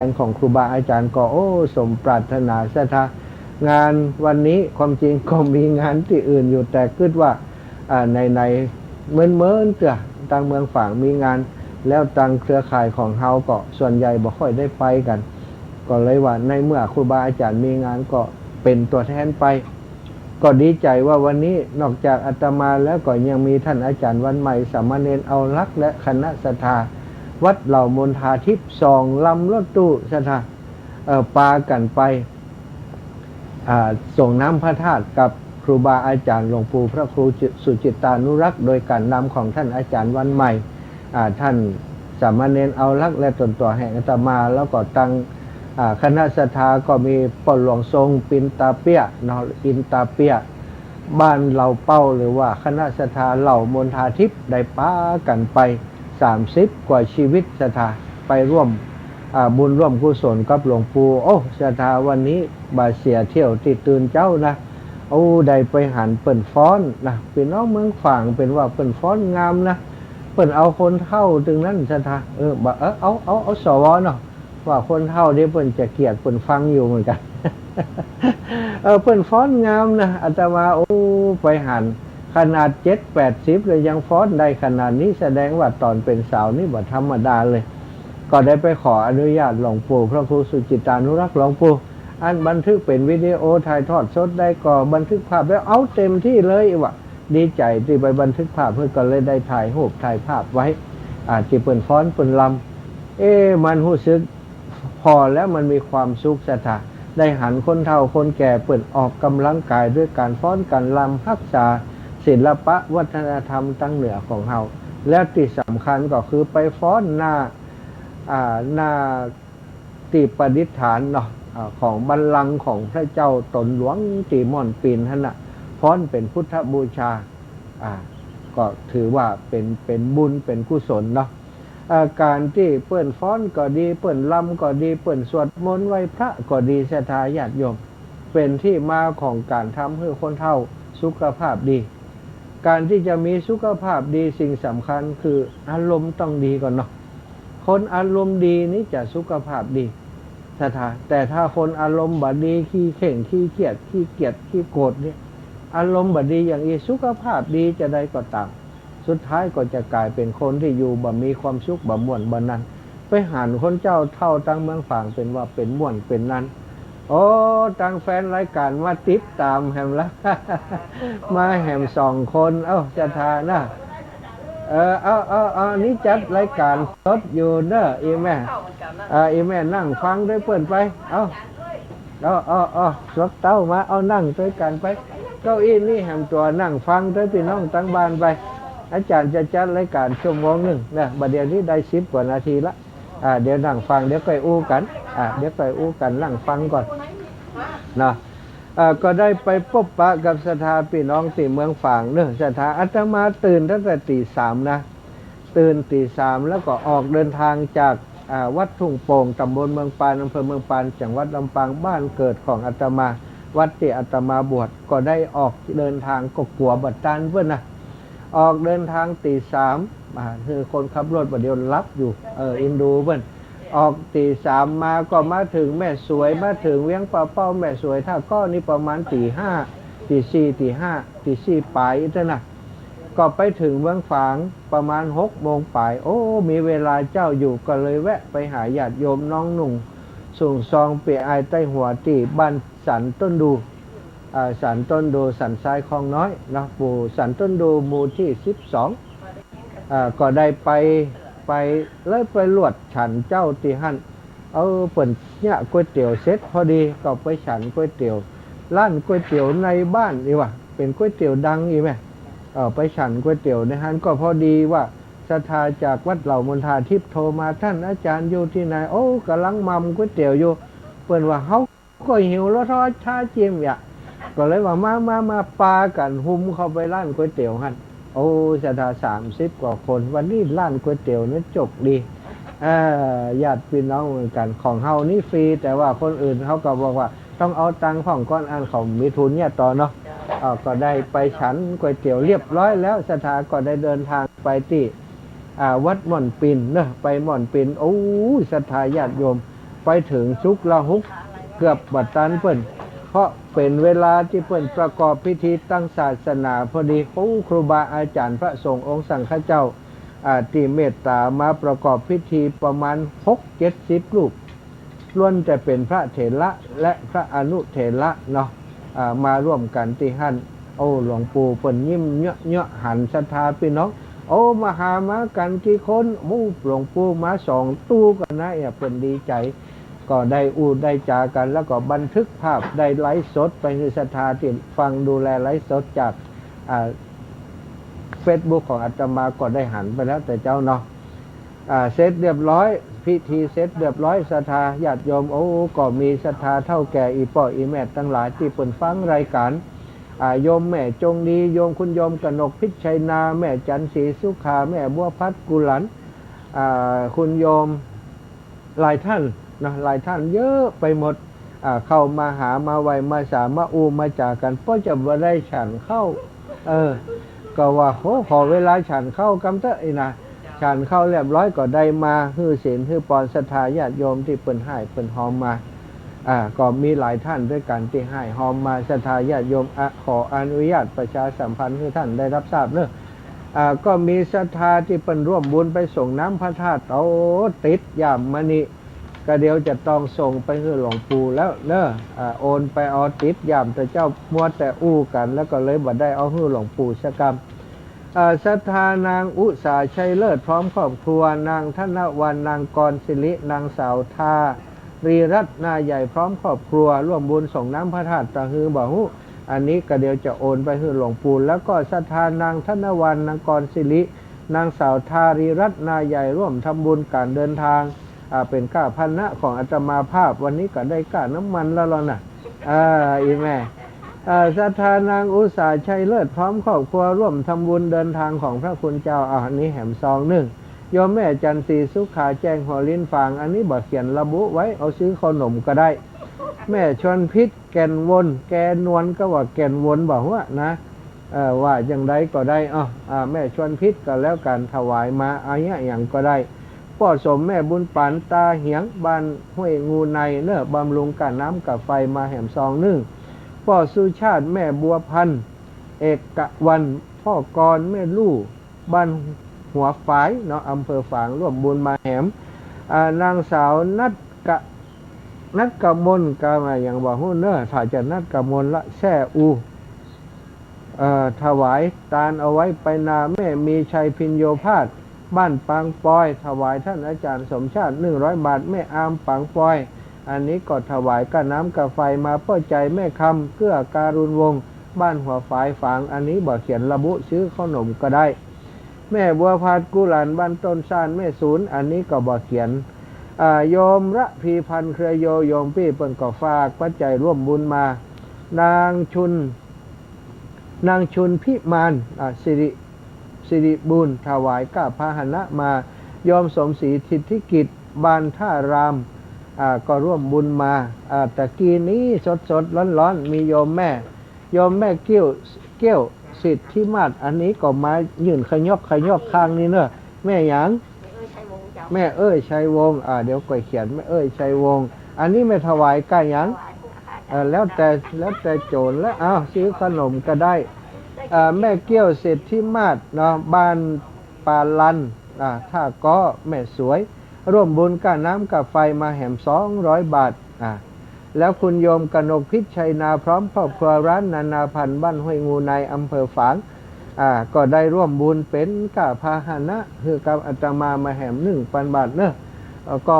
ของครูบาอาจารย์ก็สมปรารถนาศรัทธางานวันนี้ความจริงก็มีงานที่อื่นอยู่แต่คิดว่าในเมืองเตือต่างเมืองฝั่งมีงานแล้วต่างเครือข่ายของเฮาก็ส่วนใหญ่บ่ค่อยได้ไปกันก็เลยว่าในเมื่อครูบาอาจารย์มีงานก็เป็นตัวแทนไปก็ดีใจว่าวันนี้นอกจากอาตมาแล้วก็ยังมีท่านอาจารย์วันใหม่สามเณรเอาลักษ์และคณะศรัทธาวัดเหล่ามนทาทิพย์2 ลำรถตู้ศรัทธาปากันไปส่งน้ำพระธาตุกับครูบาอาจารย์หลวงปู่พระครูสุจิตตานุรักษ์โดยการนำของท่านอาจารย์วันใหม่ท่านสามเณรเอาลักษ์และตนตัวแห่งอาตมาแล้วก็ตั้งคณะศรัทธาก็มีปอหลวงทรงปินตาเปียนออินตาเปียบ้านเหล่าเป้าหรือว่าคณะศรัทธาเหล่ามนทาทิพย์ได้ป้ากันไป30 กว่าชีวิตศรัทธาไปร่วมบุญร่วมกุศลกับหลวงปู่ศรัทธาวันนี้บาเสียเที่ยวติดตื่นเจ้านะได้ไปหันเปิ่นฟ้อนนะเป็นน้องเมืองฝั่งเป็นว่าเปิ่นฟ้อนงามนะเปิ่นเอาคนเท่าถึงนั้นศรัทธาเอาสวเนาะว่าคนเท่าเดี๋ยวเปิ่นจะเกลียดเปิ่นฟังอยู่เหมือนกัน เปิ่นฟ้อนงามนะอาตมาไปหันขนาด7-80เลยยังฟ้อนได้ขนาดนี้แสดงว่าตอนเป็นสาวนี่บ่ธรรมดาเลยก็ได้ไปขออนุญาตหลวงปู่พระครูสุจิตตานุรักษ์หลวงปู่อันบันทึกเป็นวิดีโอถ่ายทอดสดได้ก็บันทึกภาพแล้วเอาเต็มที่เลยว่ะดีใจที่ไปบันทึกภาพเพื่อก็เลยได้ถ่ายรูปถ่ายภาพไว้ที่เปิ่นฟ้อนเปิ่นลำมันรู้สึกพอแล้วมันมีความสุขศรัทธาได้หันคนเฒ่าคนแก่เปิ่นออกกำลังกายด้วยการฟ้อนการลำรักษาศิลปะวัฒนธรรมตั้งเหนือของเฮาและที่สำคัญก็คือไปฟ้อนหน้าที่ประดิษฐานเนาะของบัลลังก์ของพระเจ้าตนหลวงตีม่อนปีนท่านน่ะฟ้อนเป็นพุทธบูชาก็ถือว่าเป็นบุญเป็นกุศลเนาะการที่เปิ่นฟ้อนก็ดีเปิ่นลำก็ดีเปิ่นสวดมนต์ไหว้พระก็ดีศรัทธาญาติโยมเป็นที่มาของการทำให้คนเฒ่าสุขภาพดีการที่จะมีสุขภาพดีสิ่งสำคัญคืออารมณ์ต้องดีก่อนเนาะคนอารมณ์ดีนี่จะสุขภาพดีศรัทธาแต่ถ้าคนอารมณ์บดีขี้เข่งขี้เกียจขี้เกียจขี้โกรธเนี่ยอารมณ์บดีอย่างนี้สุขภาพดีจะได้ก็ตามสุดท้ายก็จะกลายเป็นคนที่อยู่บ่มีความสุขบ่ม่วนบ่นั้นไปหันคนเจ้าเท่าตั้งเมืองฝางเป็นว่าเป็นม่วนเป็นนั้นตั้งแฟนรายการมาติดตามแหมละ มาแหม2 คนศรัทธานะนี่จัดรายการสดอยู่เด้ออีแม่นั่งฟังด้วยเปิ่นไปสดเต้ามานั่งด้วยกันไปเก้าอี้นี่แหมตัวนั่งฟังด้วยพี่น้องตั้งบ้านไปอาจารย์จะจัดรายการชั่วโมงนึงนะบัดเดี๋ยวนี้ได้10 กว่านาทีละเดี๋ยวนั่งฟังเดี๋ยวค่อยอู้กันเดี๋ยวค่อยอู้กันนั่งฟังก่อนนะก็ได้ไปพบปะกับศรัทธาพี่น้องที่เมืองฝางเนอะศรัทธาอาตมาตื่นตั้งแต่ตี 3นะตื่นตี 3แล้วก็ออกเดินทางจากวัดทุ่งโป่งตำบลเมืองปานอำเภอเมืองปานจังหวัดลำปางบ้านเกิดของอาตมาวัดที่อาตมาบวชก็ได้ออกเดินทางก็กลัวบัดตันเพื่อนนะออกเดินทางตี 3คือคนขับรถบัดเดียวรับอยู่อินดูเพื่อนออกตี 3มาก็มาถึงแม่สวยมาถึงเวียงป่าเป้าแม่สวยถ้าก็นี่ประมาณตี 5ตี 4ตี5ตี 4ปลายเท่านั้นก็ไปถึงเมืองฝางประมาณ6 โมงปลายมีเวลาเจ้าอยู่ก็เลยแวะไปหาญาติโยมน้องหนุ่งส่งซองเปียไอใต้หัวตีบ้านสันต้นดูสันต้นดูสันทรายคลองน้อยนะปู่สันต้นดูหมู่ที่12ก็ได้ไปเลยไปลวดฉันเจ้าตีหั่นเปิ่นเนี่ยก๋วยเตี๋ยวเสร็จพอดีก็ไปฉันก๋วยเตี๋ยวร้านก๋วยเตี๋ยวในบ้านนี่ว่ะเป็นก๋วยเตี๋ยวดังอีแม่ไปฉันก๋วยเตี๋ยวในฮันก็พอดีว่าศรัทธาจากวัดเหล่ามนทาทิพย์โทรมาท่านอาจารย์อยู่ที่ไหนกำลังมัมก๋วยเตี๋ยวอยู่เปิ่นว่าเฮาก็หิวแล้วทอดชาเจียมอย่าก็เลยว่ามาปากันหุ้มเข้าไปร้านก๋วยเตี๋ยวฮันศรัทธา30 กว่าคนวันนี้ร้านก๋วยเตี๋ยวนี่จบดีญาติพี่น้องเหมือนกันของเฮานี่ฟรีแต่ว่าคนอื่นเขาก็บอกว่าต้องเอาตังค์ของก้อนอันเขามีทุนเนี่ยต่อเนาะก็ได้ไปฉันก๋วยเตี๋ยวเรียบร้อยแล้วศรัทธาก็ได้เดินทางไปที่วัดม่อนปินเนอะไปม่อนปินศรัทธาญาติโยมไป ไปถึงชุกละหุกเกือบบัดตันเปิ้นเพราะเป็นเวลาที่เปิ้นประกอบพิธีตั้งศาสนาพอดีครูบาอาจารย์พระสงฆ์องค์สังฆเจ้าที่เมตตามาประกอบพิธีประมาณ6-70 รูปล้วนแต่เป็นพระเถระและพระอนุเถระเนาะมาร่วมกันที่หั่นโอ้หลวงปู่เปิ้นยิ้มเยาะหันศรัทธาพี่น้องโอ้มาหามากันกี่คนมู่หลวงปู่มา2 ตู้กันนะเปิ้นดีใจก็ได้ได้จากันแล้วก็บันทึกภาพได้ไลฟ์สดไปให้ศรัทธาที่ฟังดูแลไลฟ์สดจากFacebook ของอาตมาก็ได้หันไปแล้วแต่เจ้าเนาะเสร็จเรียบร้อยพิธีเสร็จเรียบร้อยศรัทธาญาติโยมโอ้ก็มีศรัทธาเท่าแก่อีพ่ออีแม่ทั้งหลายที่เปิ่นฟังรายการโยมแม่จงดีโยมคุณโยมกนกพิชัยนาแม่จันศรีสุขาแม่บัวพัดกุหลันคุณโยมหลายท่านนะหลายท่านเยอะไปหมดเข้ามาหามาไวมาสามามาจากกันเพราะจะบ่ได้ฉันเข้าก็ว่าขอเวลาฉันเข้ากำเตะนะฉันเข้าเรียบร้อยก็ได้มาฮื้อศีลฮื้อปอนศรัทธาญาติโยมที่เปิ้นให้เปิ้นหอมมาก็มีหลายท่านด้วยกันที่ให้หอมมาศรัทธาญาติโยมขออนุญาตประชาสัมพันธ์ให้ท่านได้รับทราบเนอะก็มีศรัทธาที่เปิ้นร่วมบุญไปส่งน้ำพระธาตุติดย่ามมณีก็เดี๋ยวจะต้องส่งไปให้หลวงปู่แล้วเนอะโอนไปเอาติดย่ามแต่เจ้ามัวแต่กันแล้วก็เลยบ่ได้เอาให้หลวงปู่สักกรรมศรัทธานางอุษาชัยเลิศพร้อมครอบครัวนางธนวรรณนางกรศิรินางสาวทารีรัตนาใหญ่พร้อมครอบครัวร่วมบุญส่งน้ำพระธาตุตะฮือบ่ฮู้อันนี้ก็เดี๋ยวจะโอนไปให้หลวงปู่แล้วก็ศรัทธานางธนวรรณนางกรศิรินางสาวทารีรัตนาใหญ่ร่วมทำบุญการเดินทางเป็นก้าพันนะของอาตมาภาพวันนี้ก็ได้ก้าน้ำมันแล้วล่ะนะอีแม่ศรัทธานางอุษาชัยเลิศพร้อมครอบครัวร่วมทำบุญเดินทางของพระคุณเจ้าอันนี้แหมซอง1โยมแม่จันทรีสุขาแจ้งหัวลิ้นฟางอันนี้บอกเขียนระบุไว้เอาซื้อขนมก็ได้แม่ชวนพิษแก่นวนแกนวลก็ว่าแก่นวนบอกว่านะว่าอย่างไรก็ได้แม่ชวนพิษก็แล้วกันถวายมาอย่างก็ได้พ่อสมแม่บุญปันตาเหียงบ้านห้วยงูในเนอะบำรุงกับน้ำกับไฟมาแหมซอง1พ่อสุชาติแม่บัวพันธ์เอกวันพ่อกรแม่ลู่บ้านหัวฝายเนาะอำเภอฝางร่วมบุญมาแหมนางสาวนัดกมลก็มาอย่างบอกฮู้เนอะถ้าจะนัดกมลละแซ่ถวายตาลเอาไว้ไปนาแม่มีชัยพินโยพาสบ้านปางปอยถวายท่านอาจารย์สมชาติ100 บาทแม่อามปางปอยอันนี้ก็ถวายกับน้ำกับไฟมาป้อใจแม่คำเกื้อการุณวงศ์บ้านหัวฝายฝางอันนี้บอกเขียนระบุซื้อขนมก็ได้แม่บัวพัดกุหลานบ้านต้นซานแม่ศูนย์อันนี้ก็บอกเขียนโยมระพีพันธ์เครือโยมพี่เปิ้นก็ฝากปัจจัยร่วมบุญมานางชุนพิมานสิริบุญถวายก้าพาหนะมายอมสมศรีทิฏฐิกิจบานท่ารามก็ร่วมบุญมาตะกี้นี้สดร้อนมีโยมแม่เกี้ยวสิทธิมาศอันนี้ก็มายื่นขยอกข้างนี้เนอะแม่หยังแม่ชัยวงศ์เดี๋ยวก่อยเขียนแม่ชัยวงศ์อันนี้ไม่ถวายก้าหยังแล้วแต่โจรแล้วซื้อขนมก็ได้แม่เกี้ยวเศรษฐิมาศเนาะบ้านปาลันถ้าก็แม่สวยร่วมบุญกับน้ำกับไฟมาแหม200 บาทแล้วคุณโยมกนกพิชัยนาพร้อมครอบครัวร้านนานาพันธ์บ้านห้วยงูในอำเภอฝางก็ได้ร่วมบุญเป็นก้าพาหนะคือกับอาตมามาแหม1,000 บาทเนอะก็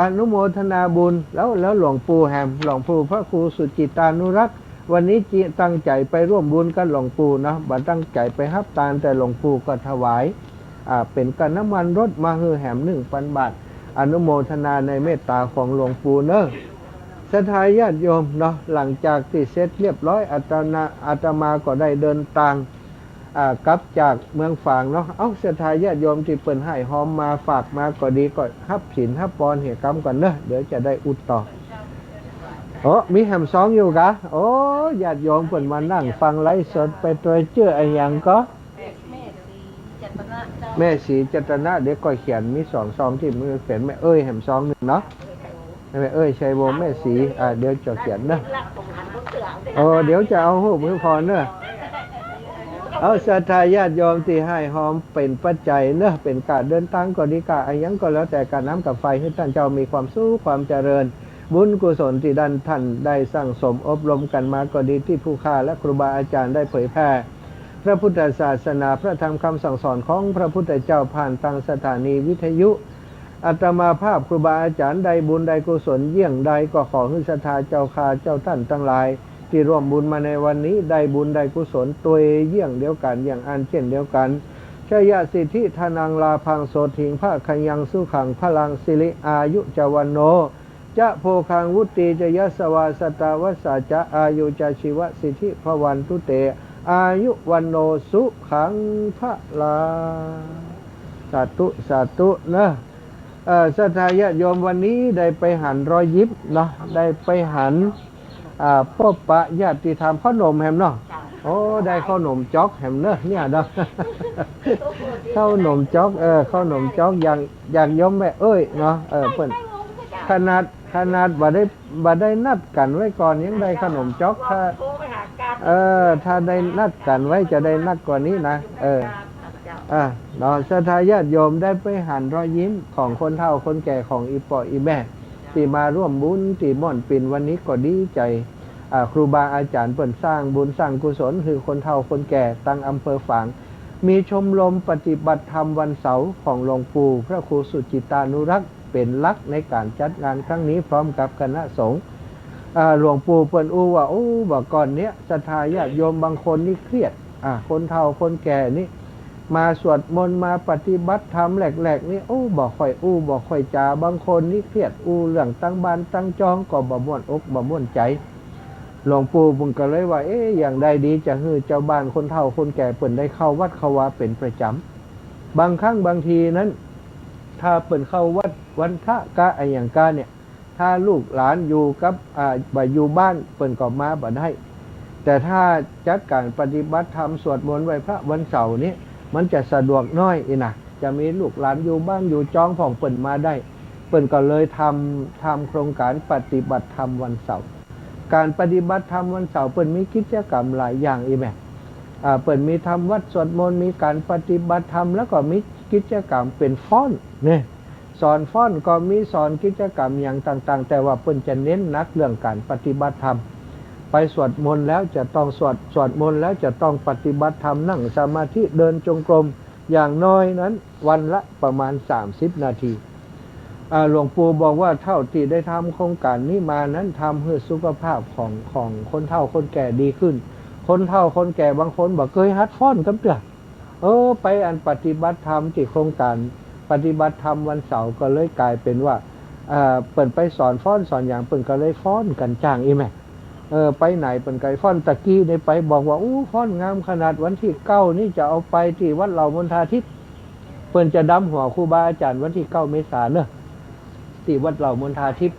อนุโมทนาบุญแล้วหลวงปู่แหมหลวงปู่พระครูสุจิตานุรักษ์วันนี้ตั้งใจไปร่วมบุญกับหลวงปู่นะบัดตั้งใจไปฮับตาลแต่หลวงปู่ก็ถวายเป็นกันน้ำมันรถมาฮือแหม1,000 บาทอนุโมทนาในเมตตาของหลวงปู่เนอะศรัทธาญาติโยมเนาะหลังจากที่เสร็จเรียบร้อยอาตมาก็ได้เดินทางกลับจากเมืองฝางเนาะศรัทธาญาติโยมที่เปิ้นให้หอมมาฝากมาก็ดีก็ฮับศีลฮับปอนเหตุกรรมก่อนเนอะเดี๋ยวจะได้อุดต่อมีแหมซองอยู่กะญาติโยมเปิ้นมานั่งฟังไลฟ์สดไปตัวเชื่ออะไรอย่างก็แม่สีจัตนะเดี๋ยวก็เขียนมี2 ซองที่มือเขียนแม่แหมซอง1เนาะ แม่เอ้ยชัยวงศ์แม่ศรีเดี๋ยวจะเขียนเนอะเดี๋ยวจะเอาหูมือพอเนอะเอาศรัทธาญาติโยมที่ให้หอมเป็นปัจจัยเนอะเป็นการเดินทางก็ดีกาอะไรยังก็แล้วแต่การน้ำกับไฟให้ท่านเจ้ามีความสุขความเจริญบุญกุศลที่ดันท่านได้สร้างสมอบรมกันมาก็ดีที่ผู้ข้าและครูบาอาจารย์ได้เผยแพร่พระพุทธศาสนาพระธรรมคำสั่งสอนของพระพุทธเจ้าผ่านทางสถานีวิทยุอาตมาภาพครูบาอาจารย์ใดบุญใดกุศลเยี่ยงใดก็ขอให้ศรัทธาเจ้าข้าเจ้าท่านทั้งหลายที่ร่วมบุญมาในวันนี้ได้บุญได้กุศลตัวเยี่ยงเดียวกันอย่างอันเช่นเดียวกันชยสิทธิธนังลาพังโสถิงภาคยังสุขังพลังสิริอายุจวันโนจะโพคังวุติจะยสวาสตาวสัจจะอายุจชีวสิทธิภวันตุเตอายุวันโนสุขังพลาสาธุสาธุนะศรัทธาญาติโยมวันนี้ได้ไปหันรอยยิบเนาะได้ไปหันพ่อปะญาติธรรมข้าวหนมแฮมเนาะได้ข้าวหนมจ๊อกแฮมเนอะเนี่ยเนาะข้าวหนมจ๊อกข้าวหนมจ๊อกอย่างโยมแม่เอ้ยเนาะเพิ่นขนาดบ่ได้นัดกันไว้ก่อนยังได้ขนมจ๊อกถ้าได้นัดกันไว้จะได้นัดกว่านี้นะเนาะศรัทธาญาติโยมได้ไปหันรอยยิ้มของคนเฒ่าคนแก่ของอีปออีแม่ที่มาร่วมบุญที่ม่อนปิ่นวันนี้ก็ดีใจครูบาอาจารย์เปิ่นสร้างบุญสร้างกุศลคือคนเฒ่าคนแก่ตั้งอำเภอฝางมีชมรมปฏิบัติธรรมวันเสาร์ของหลวงปู่พระครูสุจิตานุรักษ์เป็นหลักในการจัดงานครั้งนี้พร้อมกับคณะสงฆ์หลวงปู่เปิ่นว่าบอกก่อนเนี้ยศรัทธาญาติโยมบางคนนี่เครียดคนเฒ่าคนแก่นี่มาสวดมนต์มาปฏิบัติธรรมแหลกๆนี่บอกค่อยบอกค่อยจาบางคนนี่เครียดเรื่องตั้งบ้านตั้งจองก็บ่ม่วนอกบ่ม่วนใจหลวงปู่บุญก็เลยว่าอย่างใดดีจะให้เจ้าบ้านคนเฒ่าคนแก่เปิ่นได้เข้าวัดเข้าวาเป็นประจำบางครั้งบางทีนั้นถ้าเปิ่นเข้าวัดวันพระกะอย่างกะเนี่ยถ้าลูกหลานอยู่กับอยู่บ้านเปิ่นก็มาบ่ได้แต่ถ้าจัดการปฏิบัติธรรมสวดมนต์ไหว้พระวันเสาร์นี้มันจะสะดวกน้อยนะจะมีลูกหลานอยู่บ้านอยู่จองของเปิ่นมาได้เปิ่นก็เลยทำโครงการปฏิบัติธรรมวันเสาร์การปฏิบัติธรรมวันเสาร์เปิ่นมีกิจกรรมหลายอย่างแม่เปิ่นมีทำวัดสวดมนต์มีการปฏิบัติธรรมแล้วก็มีกิจกรรมเป็นฟ้อนเนี่ยสอนฟ้อนก็มีสอนกิจกรรมอย่างต่างๆแต่ว่าเปิ่นจะเน้นนักเรื่องการปฏิบัติธรรมไปสวดมนต์แล้วจะต้องสวดมนต์แล้วจะต้องปฏิบัติธรรมนั่งสมาธิเดินจงกรมอย่างน้อยนั้นวันละประมาณ30 นาทีหลวงปู่บอกว่าเท่าที่ได้ทำโครงการนี้มานั้นทำให้สุขภาพของคนเฒ่าคนแก่ดีขึ้นคนเฒ่าคนแก่บางคนบอกเคยฮัดฟ้อนกันเด้อไปอันปฏิบัติธรรมที่โครงการปฏิบัติธรรมวันเสาร์ก็เลยกลายเป็นว่าเปิ่นไปสอนฟ้อนสอนอย่างเปิ่นก็เลยฟ้อนกันจ้างอีแม่ไปไหนเปิ่นไก่ฟ้อนตะกี้ได้ไปบอกว่าฟ้อนงามขนาดวันที่9นี่จะเอาไปที่วัดเหล่ามณฑาทิพย์เปิ่นจะดำหัวครูบาอาจารย์วันที่9 เมษายนเนอะที่วัดเหล่ามณฑาทิพย์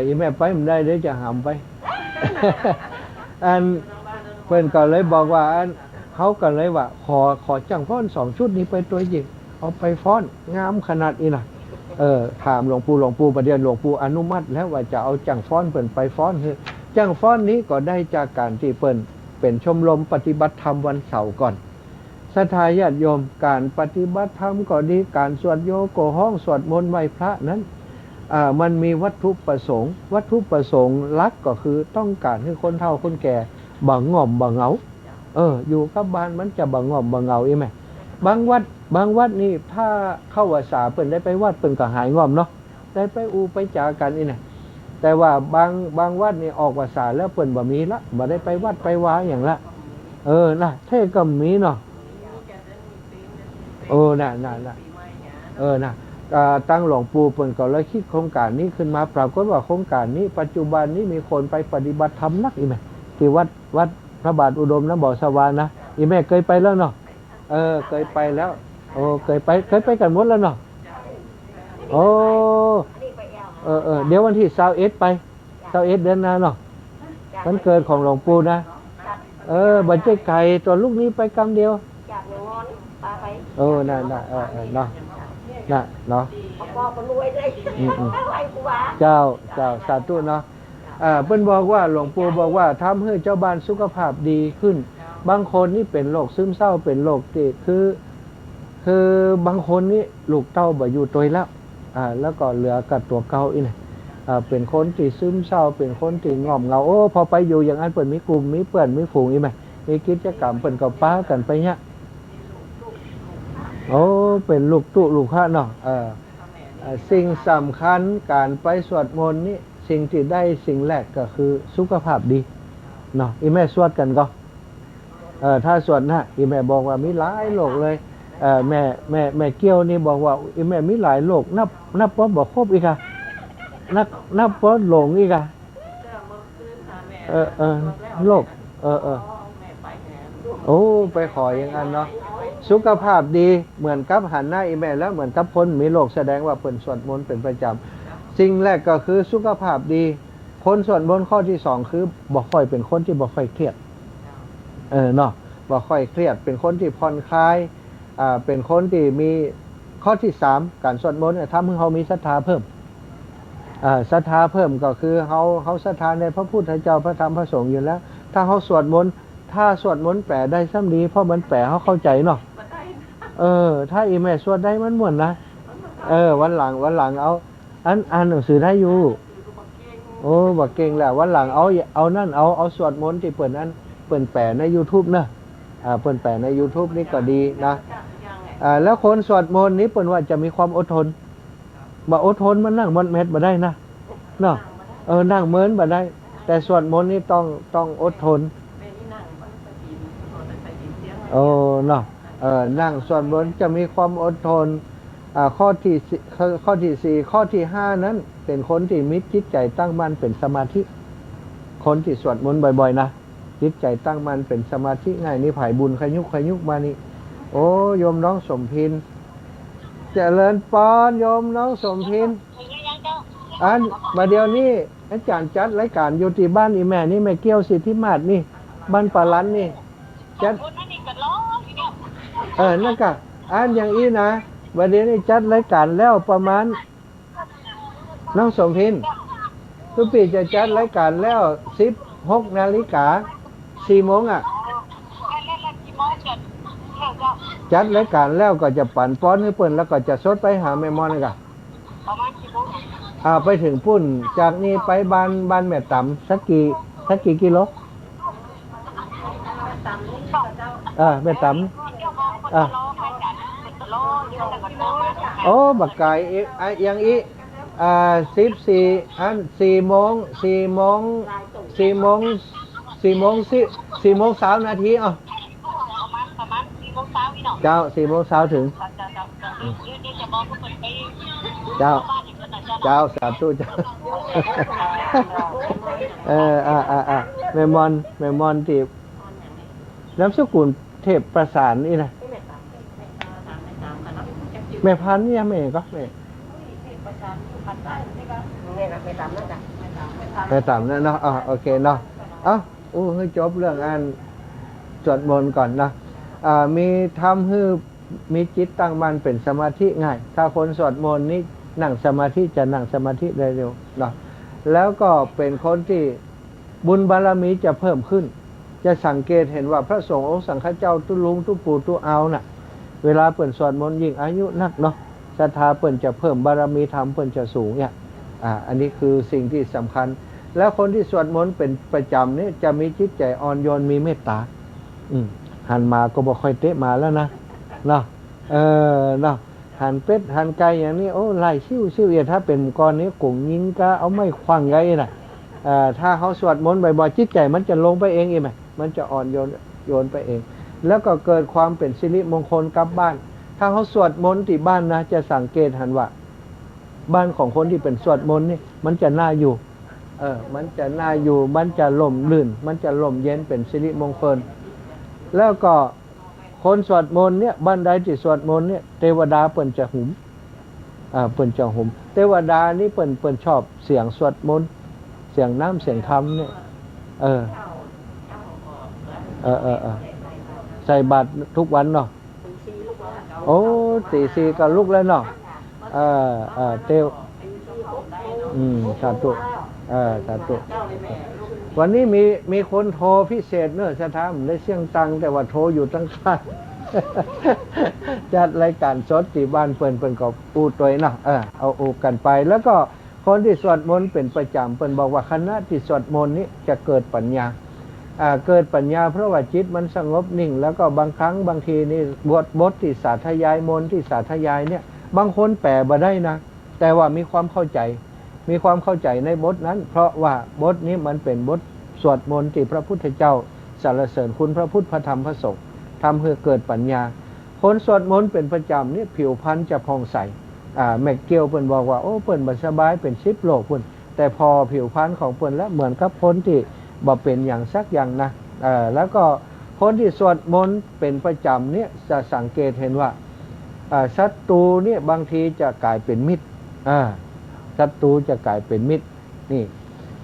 อีแม่ไปมันได้เดี๋ยวจะหามไป อันเปิ่นก็เลยบอกว่าเขาก็เลยว่าขอจ้างฟ้อน2 ชุดนี้ไปตัวจริงเอาไปฟ้อนงามขนาดนี้นะถามหลวงปู่ประเดี๋ยวหลวงปู่อนุมัติแล้วว่าจะเอาจ้างฟ้อนเปิ่นไปฟ้อนคือจ้างฟ้อนนี้ก็ได้จากการที่เปิ่นเป็นชมรมปฏิบัติธรรมวันเสาร์ก่อนศรัทธาญาติโยมการปฏิบัติธรรมก็ดีการสวดโยโกห้องสวดมนต์ไหว้พระนั้นมันมีวัตถุประสงค์หลักก็คือต้องการให้คนเฒ่าคนแก่บ่ง่อมบ่เหงาอยู่กับบ้านมันจะบ่ง่อมบ่เหงาอีแม่บางวัดนี่ถ้าเข้าพรรษาเปิ่นได้ไปวัดเปิ่นก็หายง่อมเนาะได้ไปไปจากันนี่นะแต่ว่าบางวัดนี่ออกพรรษาแล้วเปิ่นบ่มีละบ่ได้ไปวัดไปวาอย่างละนะเท่ก็มีเนาะน่ะตั้งหลวงปู่เปิ่นก็เลยคิดโครงการนี้ขึ้นมาปรากฏว่าโครงการนี้ปัจจุบันนี้มีคนไปปฏิบัติธรรมนักอีแม่ที่วัดพระบาทอุดมน้ำบ่อสวานะอีแม่เคยไปแล้วเนาะเคยไปแล้วเคยไปกันหมดแล้วเนาะเดี๋ยววันที่21ไป21เดือนหน้าเนาะวันเกิดของหลวงปู่นะบันเจไก่ตัวลูกนี้ไปกำเดียวน่ะเนาะ พ่อก็รวยเลยไหวกูว่าเจ้าสาธุเนาะเพิ่นบอกว่าหลวงปู่บอกว่าทำให้เจ้าบ้านสุขภาพดีขึ้นบางคนนี่เป็นโรคซึมเศร้าเป็นโรคที่คือบางคนนี่ลูกเต้าบ่อยู่ตัวแล้วแล้วก็เหลือกับตัวเก่าอีกนะเป็นคนที่ซึมเศร้าเป็นคนที่งอมเงาโอ้พอไปอยู่อย่างนั้นเปิดมีกลุ่มมีเปื่อนมีฝูงอีกไหมมีกิจกรรมเปิ่นกับป้ากันไปเนี่ยโอ้เป็นลูกตุลูกข้าเนาะสิ่งสำคัญการไปสวดมนต์นี่สิ่งที่ได้สิ่งแรกก็คือสุขภาพดีเนาะอีแม่สวดกันก็ถ้าสวดนะอีแม่บอกว่ามีหลายโรคเลยแม่เกี้ยวนี่บอกว่าอีแม่มีหลายโรคนับป๊อบบอกครบอีกอะนับป๊อบหลงอีกอะโรคโอ้ไปขออย่างนั้นเนาะสุขภาพดีเหมือนกับหันหน้าอีแม่แล้วเหมือนกับคนมีโรคแสดงว่าเปิ่นสวดมนต์เป็นประจำสิ่งแรกก็คือสุขภาพดีคนสวดมนต์ข้อที่สองคือบ่ค่อยเป็นคนที่บ่ค่อยเครียดเนาะบ่ค่อยเครียดเป็นคนที่ผ่อนคลายเป็นคนที่มีข้อที่สามการสวดมนต์ทำให้เขามีศรัทธาเพิ่มศรัทธาเพิ่มก็คือเขาศรัทธาในพระพุทธเจ้าพระธรรมพระสงฆ์อยู่แล้วถ้าเขาสวดมนต์ถ้าสวดมนต์แปลได้ซ้ำดีเพราะมันแปลเขาเข้าใจเนาะถ้าอีแม่สวดได้มันม่วนนะวันหลังเอาอ่านหนังสือได้อยู่โอ้บักเก่งแหละวันหลังเอานั่นเอาสวดมนต์ที่เปิดนั้นเปิดแปลใน YouTube นะเปิดแปลใน YouTube นี่ก็ดีนะแล้วคนสวดมนต์นี้เปิดว่าจะมีความอดทนบ่อดทนมันนั่งมันเม็ดบ่ได้นะเนาะนั่งเมินบ่ได้แต่สวดมนต์นี่ต้องอดทนโอ้เนาะนั่งสวดมนต์จะมีความอดทนข้อที่สี่ข้อที่ห้านั้นเป็นคนที่มีจิตใจตั้งมั่นเป็นสมาธิคนที่สวดมนต์บ่อยๆนะจิตใจตั้งมั่นเป็นสมาธิง่ายนี่ไผ่บุญขยุกมานี่โอ้โยมน้องสมพินเจริญปอนโยมน้องสมพินมาเดี๋ยวนี้อาจารย์จัดรายการอยู่ที่บ้านอีแม่นี่แม่เกี้ยวสิทธิมาศนี่บ้านปาลันนี่จัดนั่นก็อย่างอีนะวันนี้จัดรายการแล้วประมาณน้องสมพินทุกปีจะจัดรายการแล้ว16 นาฬิกา4 โมงจัดรายการแล้วก็จะปั่นป้อนให้เปิ้นแล้วก็จะสดไปหาแม่มอนกันไปถึงปุ่นจากนี้ไปบ้านแม่ต่ำสักกี่กิโลแม่ต่ำโอ้บักไก่อย่างอี4 โมง20 นาทีเจ้า4 โมงเช้าถึงเจ้าสาธุเจ้าแม่มอนที่น้ำสกุลเทพประสานนี่นะแม่พันนี่แม่ก็แม่ต่ำนั่นเนาะโอเคเนาะให้จบเรื่องอันสวดมนต์ก่อนนะมีทำให้มีจิตตั้งมั่นเป็นสมาธิง่ายถ้าคนสวดมนต์นี้นั่งสมาธิจะนั่งสมาธิได้เร็วเนาะแล้วก็เป็นคนที่บุญบารมีจะเพิ่มขึ้นจะสังเกตเห็นว่าพระสงฆ์องค์สังฆเจ้าตุลุงตุปู่ตุเอาน่ะเวลาเปิ่นสวดมนต์ยิ่งอายุนักเนาะศรัทธาเปิ่นจะเพิ่มบารมีธรรมเปิ่นจะสูงเนี่ยอันนี้คือสิ่งที่สำคัญแล้วคนที่สวดมนต์เป็นประจำนี่จะมีจิตใจอ่อนโยนมีเมตตาหันมาก็บ่ค่อยเตะมาแล้วนะเนาะเนาะหันเป็ดหันไก่อย่างนี้โอ้ไล่ซิ่วถ้าเป็นก้อนนี้กุ่งยิงก็เอาไม่คว้างไงน่ะถ้าเขาสวดมนต์บ่อยๆจิตใจมันจะลงไปเองอีกไหมมันจะอ่อนโยนไปเองแล้วก็เกิดความเป็นสิริมงคลกลับบ้านถ้าเขาสวดมนต์ที่บ้านนะจะสังเกตหันว่าบ้านของคนที่เป็นสวดมนต์นี่มันจะน่าอยู่มันจะน่าอยู่มันจะล่มลื่นมันจะล่มเย็นเป็นสิริมงคลแล้วก็คนสวดมนต์เนี่ยบ้านใดที่สวดมนต์เนี่ยเทวดาเปิ่นจะหุมเปิ่นจะหุมเทวดานี่เปิ่นชอบเสียงสวดมนต์เสียงน้ำเสียงธรรมเนี่ยใส่บาตรทุกวันเนาะโอ้ตี 4ก็ลุกแล้วเนาะ เตียวสาธุสาธุวันนี้มีคนโทรพิเศษเนอะสถานได้เสียงตังแต่ว่าโทรอยู่ตั้งค่ายจัดรายการสดที่บ้านเปิ้นก็ปูตัวเนาะเอาอูกันไปแล้วก็คนที่สวดมนต์เป็นประจำเปิ้นบอกว่าคณะที่สวดมนต์นี้จะเกิดปัญญาเกิดปัญญาเพราะว่าจิตมันสงบนิ่งแล้วก็บางครั้งบางทีนี่บทที่สาธยายมนต์ที่สาธยายเนี่ยบางคนแปลบ่ได้นะแต่ว่ามีความเข้าใจในบทนั้นเพราะว่าบทนี้มันเป็นบทสวดมนต์ที่พระพุทธเจ้าสรรเสริญคุณพระพุทธพระธรรมพระสงฆ์ทำให้เกิดปัญญาคนสวดมนต์เป็นประจำนี่ผิวพรรณจะผ่องใสแม่เกียวเปิ้นบอกว่าโอ้เปิ้นบ่สบายเป็น10โรคเปิ้นแต่พอผิวพรรณของเปิ้นแล้วเหมือนกับคนที่บ่เป็นอย่างสักอย่างนะแล้วก็คนที่สวดมนต์เป็นประจำเนี่ยจะสังเกตเห็นว่าศัตรูเนี่ยบางทีจะกลายเป็นมิตรศัตรูจะกลายเป็นมิตรนี่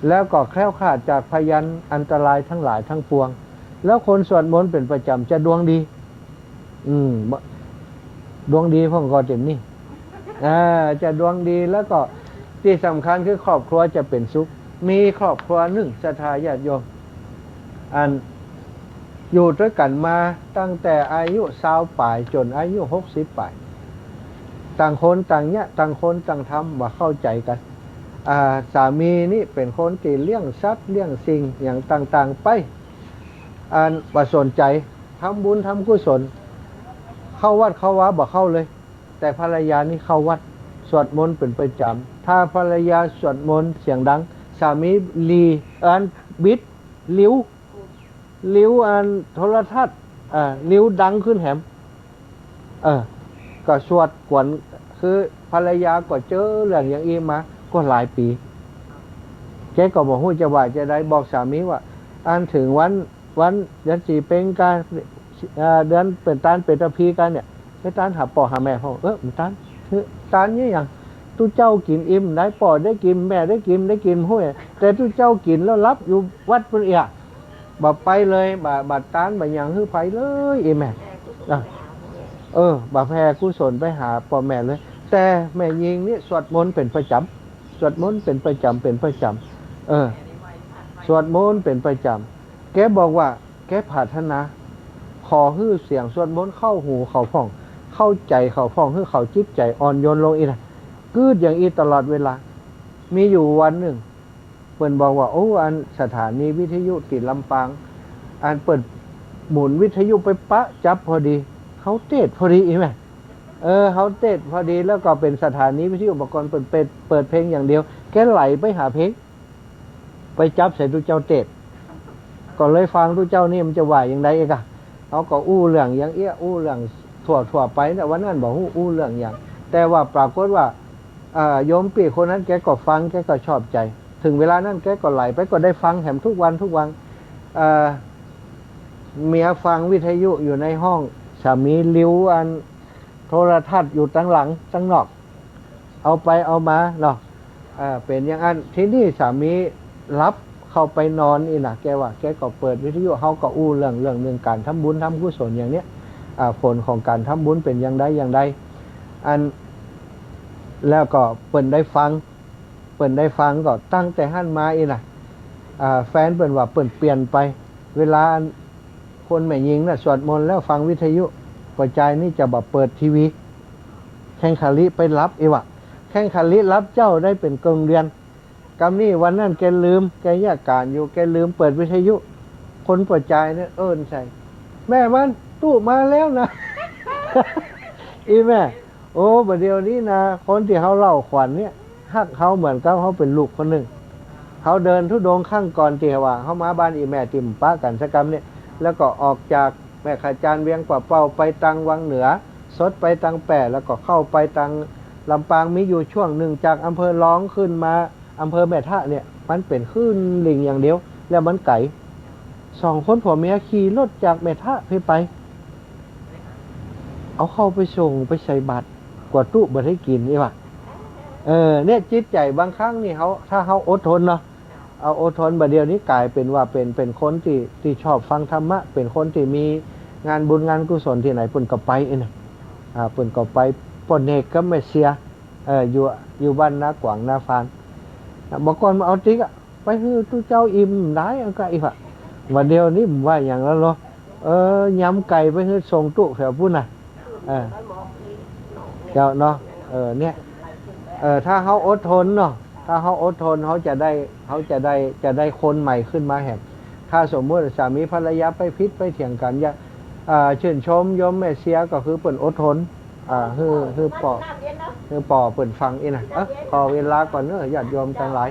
แล้วก็แคล้วคลาดจากพยันอันตรายทั้งหลายทั้งปวงแล้วคนสวดมนต์เป็นประจำจะดวงดีดวงดีพ่องก็เต็มนี่จะดวงดีแล้วก็ที่สำคัญคือครอบครัวจะเป็นสุขมีครอบครัวหนึ่งศรัทธาญาติโยมอยู่ด้วยกันมาตั้งแต่อายุ20ปลายจนอายุ60ปลายต่างคนต่างเนี่ยต่างคนต่างทำว่าเข้าใจกันสามีนี่เป็นคนที่เลี้ยงทรัพย์เลี้ยงสิ่งอย่างต่างๆไปว่าสนใจทำบุญทำกุศลเข้าวัดเข้าวาบ่เข้าเลยแต่ภรรยานี่เข้าวัดสวดมนต์เป็นประจำถ้าภรรยาสวดมนต์เสียงดังสามีบิดลิ้วโทรทัศน์ลิ้วดังขึ้นแหมก็สวดกวนคือภรรยาก็เจอเรื่องอย่างนี้มาก็หลายปีแกก็บอกฮู้จะว่าจะได้บอกสามีว่าถึงวันเดือน4เป็นการเดือนเป็นตานเป็นตะพีกันเนี่ยไปตานหาพ่อหาแม่พ่อมันตานนี่อย่างตู้เจ้ากินอิ่มได้พ่อได้กินแม่ได้กินห้วยแต่ตู้เจ้ากินแล้วรับอยู่วัดเพิ่นอีกบ่ไปเลยบ่ตานบ่หยังฮือไผเลยแม่บ่แผ่กุศลไปหาพ่อแม่เลยแต่แม่ยิงนี่สวดมนต์เป็นประจำสวดมนต์เป็นประจำสวดมนต์เป็นประจำแกบอกว่าแกปรารถนาขอฮื้อเสียงสวดมนต์เข้าหูเข้าพ่องเข้าใจเข้าพ่องฮื้อเข้าจิตใจอ่อนโยนลงอีนะกึดอย่างอีตลอดเวลามีอยู่วันหนึ่งเปิ้นบอกว่าโอ้สถานีวิทยุติดลำปางเปิดหมุนวิทยุไปปะจับพอดีเขาเทศพอดีอีแม่เขาเทศพอดีแล้วก็เป็นสถานีวิทยุอุปกรณ์เปิดเพลงอย่างเดียวแกไหลไปหาเพลงไปจับใส่ตู้เจ้าเทศก็เลยฟังตู้เจ้านี่มันจะว่าอย่างไรเองอะเขาก็อู้เรื่องอย่างอู้เรื่องทั่วไปแต่วันนั้นบอกอู้เรื่องอย่างแต่ว่าปรากฏว่าโยมปีคนนั้นแกก็ฟังแกก็ชอบใจถึงเวลานั้นแกก็ไหลไปก็ได้ฟังแถมทุกวันเมียฟังวิทยุอยู่ในห้องสามีลิ้วโทรทัศน์อยู่ตั้งหลังตั้งนอกเอาไปเอามาเนาะเป็นอย่างนั้นที่นี่สามีรับเข้าไปนอนอีน่ะแกว่าแกก็เปิดวิทยุเขาก็อู้เรื่องนึงการทำบุญทำกุศลอย่างเนี้ยผลของการทำบุญเป็นอย่างใดแล้วก็เปิ่นได้ฟังก็ตั้งแต่หั่นมาอีน่ะแฟนเปิ่นว่าเปิ่นเปลี่ยนไปเวลาคนแม่หญิงน่ะสวดมนต์แล้วฟังวิทยุปัจจัยนี่จะแบบเปิดทีวีแข่งขันลิไปรับแข่งขันลิรับเจ้าได้เป็นกงเรียนกำนี้วันนั้นแกลืมแกแยกการอยู่แกลืมเปิดวิทยุคนปัจจัยเนี่ยใส่แม่มันตู้มาแล้วนะ อีแม่โอ้ประเดี๋ยวนี้นะคนที่เขาเล่าขวัญเนี่ยฮักเขาเหมือนกับเขาเป็นลูกคนหนึ่งเขาเดินทุดงข้างก่อนที่ว่าเขามาบ้านอีแม่ติมป้ากันสักกรรมเนี่ยแล้วก็ออกจากแม่ขจารเวียงป่าเป้าไปตังวังเหนือสดไปตังแปะแล้วก็เข้าไปตังลำปางมีอยู่ช่วงหนึ่งจากอำเภอร้องขึ้นมาอำเภอแม่ทะเนี่ยมันเป็นขึ้นลิงอย่างเดียวแล้วมันไก่2 คนผัวเมียขี่รถจากแม่ทะไปเอาเข้าไปส่งไปใส่บาตรกว่าตู้บ่ให้กินนี่ว่ะเนี่ยจิตใจบางครั้งนี่เขาถ้าเขาอดทนเนาะเอาอดทนบัดเดียวนี้กลายเป็นว่าเป็นคนที่ชอบฟังธรรมะเป็นคนที่มีงานบุญงานกุศลที่ไหนเพิ่นก็ไปเนาะเพิ่นก็ไปปนเนกก็ไม่เสีย อยู่บ้านนากวางนาฟานบอกก่อนมาเอาติ๊กอะไปคือตู้เจ้าอิ่มได้ก็อีกอะวันเดียวนี้ผมว่าอย่างนั้นเหรอยำไก่ไปคือส่งตู้แถวพุ่นน่ะเจ้าเนาะเนี่ยถ้าเขาอดทนเนาะถ้าเขาอดทนเขาจะได้คนใหม่ขึ้นมาแห่งถ้าสมมติสามีภรรยาไปพิษไปเถียงกันอย่าชื่นชมยมแม่เสียก็คือเปิ่นอดทนคือปอเปิ่นฟังอีน่ะขอเวลาก่อนเนอะญาติโยมทั้งหลาย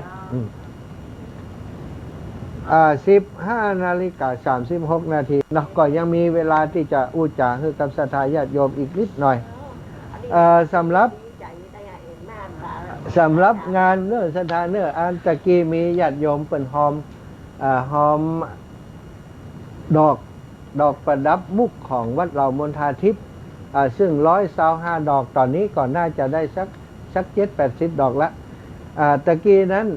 15:36 นาทีเนาะก็ยังมีเวลาที่จะอู้จาให้กับศรัทธาญาติโยมอีกนิดหน่อยสำหรับงานเนื้อศรัทธาเนื้ออันตะกี้มีญาติโยมเปิ่นหอมดอกประดับมุกของวัดเหล่ามณฑาทิพย์ซึ่ง125 ดอกตอนนี้ก่อนน่าจะได้สัก7-80 ดอกละตะกี้นั้น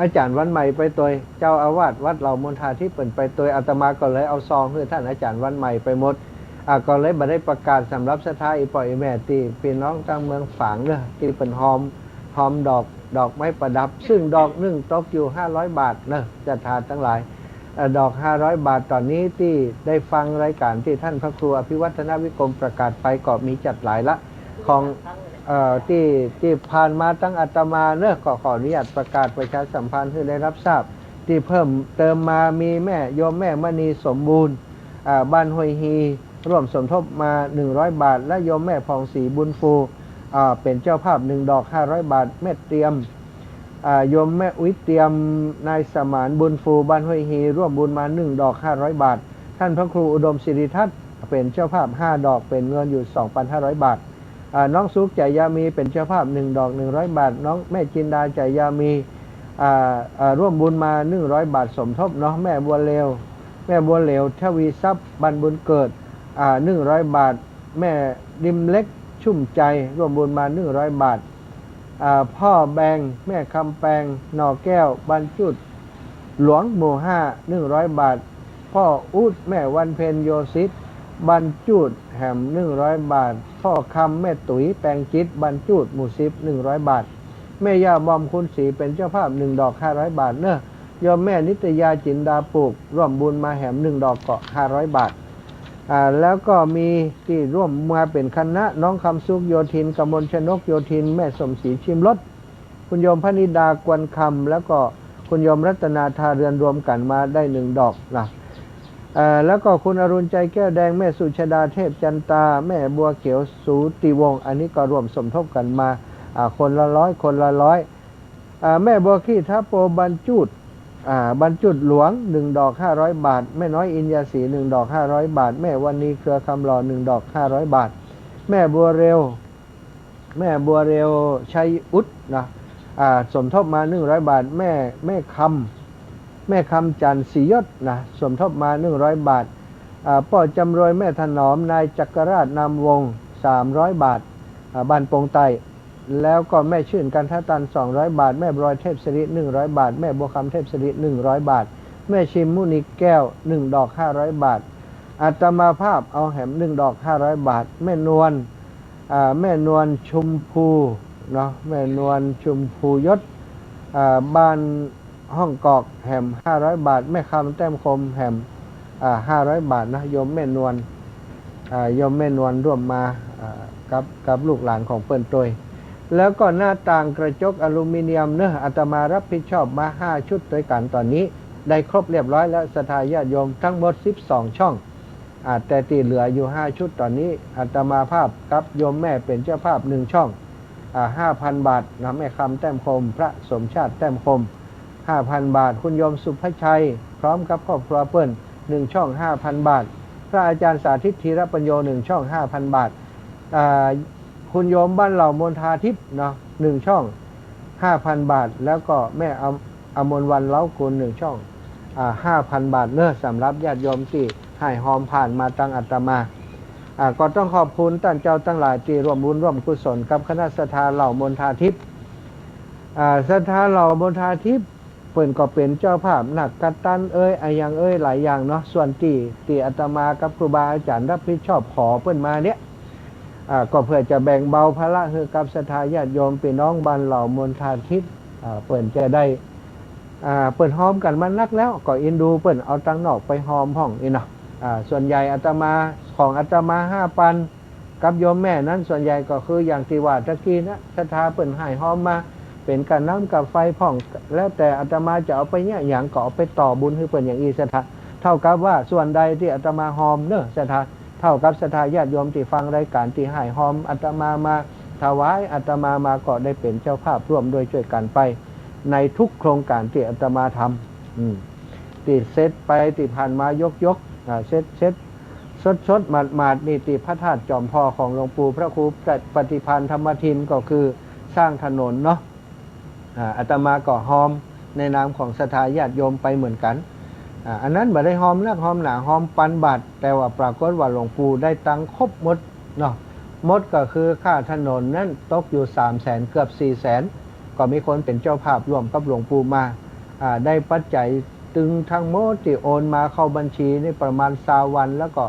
อาจารย์วันใหม่ไปตัวเจ้าอาวาสวัดเหล่ามณฑาทิพย์เปิ่นไปตัวอาตมาก็เลยเอาซองให้ท่านอาจารย์วันใหม่ไปหมดก็เลยมาได้ประกาศสำหรับศรัทธาอีปอยแม่ตีพี่น้องตั้งเมืองฝางเนอะที่เป็นหอมดอกไม้ประดับซึ่งดอกหนึ่งตกอยู่500 บาทเนอะศรัทธาทั้งหลายดอก500 บาทตอนนี้ที่ได้ฟังรายการที่ท่านพระครูอภิวัฒนวิกรมประกาศไปก็มีจัดหลายละของที่ผ่านมาตั้งอาตมาเนอะก็ขออนุญาตประกาศประชาสัมพันธ์ให้ได้รับทราบที่เพิ่มเติมมามีโยมแม่มณีสมบูรณ์บ้านห้วยฮีร่วมสมทบมา100 บาทและโยมแม่พองศรีบุญฟูเป็นเจ้าภาพ1 ดอก500 บาทแม่เตรียมโยมแม่อุ้ยเตรียมนายสมานบุญฟูบ้านห้วยฮีร่วมบุญมา1 ดอก500 บาทท่านพระครูอุดมศิริทัศน์เป็นเจ้าภาพ5 ดอกเป็นเงินอยู่ 2,500 บาทน้องสุขใจยามีเป็นเจ้าภาพ1 ดอก100 บาทน้องแม่จินดาใจยามีร่วมบุญมา100 บาทสมทบเนาะแม่บัวเหลวทวีทรัพย์บรรบุญเกิด100 บาทแม่ริมเล็กชุ่มใจร่วมบุญมา100 บาทพ่อแบงแม่คำแปงหน่อแก้วบรรจุดหลวงหมู่5 100 บาทพ่ออูดแม่วันเพ็ญโยซิตบรรจุดแหม100 บาทพ่อคำแม่ตุ๋ยแปงจิตบรรจุดหมู่10 100 บาทแม่ย่าบอมคุณศรีเป็นเจ้าภาพ1 ดอก500 บาทเนอะโยมแม่นิตยาจินดาปลูกร่วมบุญมาแหม1 ดอกเกาะ500 บาทแล้วก็มีที่ร่วมมาเป็นคณะน้องคำสุขโยธินกมลชนกโยธินแม่สมศรีชิมรสคุณโยมพนิดากวนคำแล้วก็คุณโยมรัตนาธาเรือนรวมกันมาได้1 ดอกนะแล้วก็คุณอรุณใจแก้วแดงแม่สุชดาเทพจันตาแม่บัวเขียวสูติวงศ์อันนี้ก็รวมสมทบกันมาคนละ100แม่บัวขี้ทัพโปบรรจุดหลวง1 ดอก500 บาทแม่น้อยอินยาศรี1 ดอก500 บาทแม่วันนี้เครือคำหล่อ1 ดอก500 บาทแม่บัวเร็วชัยอุดนะสมทบมา100 บาทแม่คำจันทร์ศรียศนะสมทบมา100 บาทป้อจำรวยแม่ถนอมนายจักรราชนามวง300 บาทบ้านปงไตแล้วก็แม่ชื่นกันทตัน200 บาทแม่บรอยเทพสิริ100 บาทแม่บัวคำเทพสิริ100 บาทแม่ชิมมุนิแก้ว1 ดอก500 บาทอาตมาภาพเอาแหม1 ดอก500 บาทแม่นวลชุมพูเนาะแม่นวลชุมพูยศบ้านห้องกอกแหม500 บาทแม่คำแต้มคมแหม500 บาทนะโยมแม่นวลร่วมมากับลูกหลานของเปิ้นตัวแล้วก็หน้าต่างกระจกอลูมิเนียมเนอะอาตมารับผิดชอบมา5 ชุดด้วยกันตอนนี้ได้ครบเรียบร้อยแล้วศรัทธาญาติโยมทั้งหมด12 ช่องแต่ที่เหลืออยู่5 ชุดตอนนี้อาตมาภาพกับโยมแม่เป็นเจ้าภาพ1 ช่อง5,000 บาทนะแม่คำแต้มคมพระสมชาติแต้มคม5,000 บาทคุณโยมสุภชัยพร้อมกับครอบครัวเปิ้น1 ช่อง 5,000 บาทพระอาจารย์สาธิตธีรปัญโย1 ช่อง 5,000 บาทคุณโยมบ้านเหล่ามณฑาทิพย์เนาะ1 ช่อง 5,000 บาทแล้วก็แม่อมรวรรณเล้ากุล1 ช่อง5,000 บาทเนื้อสำหรับญาติโยมที่ให้หอมผ่านมาตั้งอาตมาก็ต้องขอบคุณท่านเจ้าตั้งหลายที่ร่วมบุญร่วมกุศลกับคณะศรัทธาเหล่ามณฑาทิพย์ศรัทธาเหล่ามณฑาทิพย์เปิ่นก็เป็นเจ้าภาพหนักกัตตันอย่างหลายอย่างเนาะส่วนที่อาตมากับครูบาอาจารย์รับผิดชอบขอเปิ่นมาเนี่ย ก็เพื่อจะแบ่งเบาภาระให้กับศรัทธาญาติโยมพี่น้องบ้านเหล่ามณฑาทิพย์เปิ่นจะได้เปิ่นหอมกันมันนักแล้วก็อินดูเปิ่นเอาตังนอกไปหอมห้องนี่เนาะส่วนใหญ่อาตมาของอาตมา5,000กับโยมแม่นั้นส่วนใหญ่ก็คืออย่างที่ว่าตะกี้นะศรัทธาเปิ่นให้หอมมาเป็นการน้ำกับไฟพ่องแล้วแต่อาตมาจะเอาไปเนี่ยอย่างก็เอาไปต่อบุญให้เปิ่นอย่างอีศรัทธาเท่ากับว่าส่วนใดที่อาตมาหอมเนอะศรัทธาเท่ากับศรัทธาญาติโยมที่ฟังรายการที่ให้หอมอาตมามาถวายอาตมามาก็ได้เป็นเจ้าภาพร่วมโดยช่วยกันไปในทุกโครงการที่อาตมาทำติดเซตไปติผ่านมายกเซตชดหมาดนี่ติพระธาตุจอมพ่อของหลวงปู่พระครูปฏิพันธ์ธรรมทินก็คือสร้างถนนเนาะอาตมาก็หอมในนามของศรัทธาญาติโยมไปเหมือนกันอันนั้นบ่ได้หอมนักหอมหนาหอมปันบาทแต่ว่าปรากฏว่าหลวงปู่ได้ตังครบหมดเนาะหมดก็คือค่าถนนนั้นตกอยู่300,000เกือบ400,000ก็มีคนเป็นเจ้าภาพร่วมกับหลวงปู่มาได้ปัจจัยตึงทั้งหมดที่โอนมาเข้าบัญชีนี่ประมาณ20 วันแล้วก็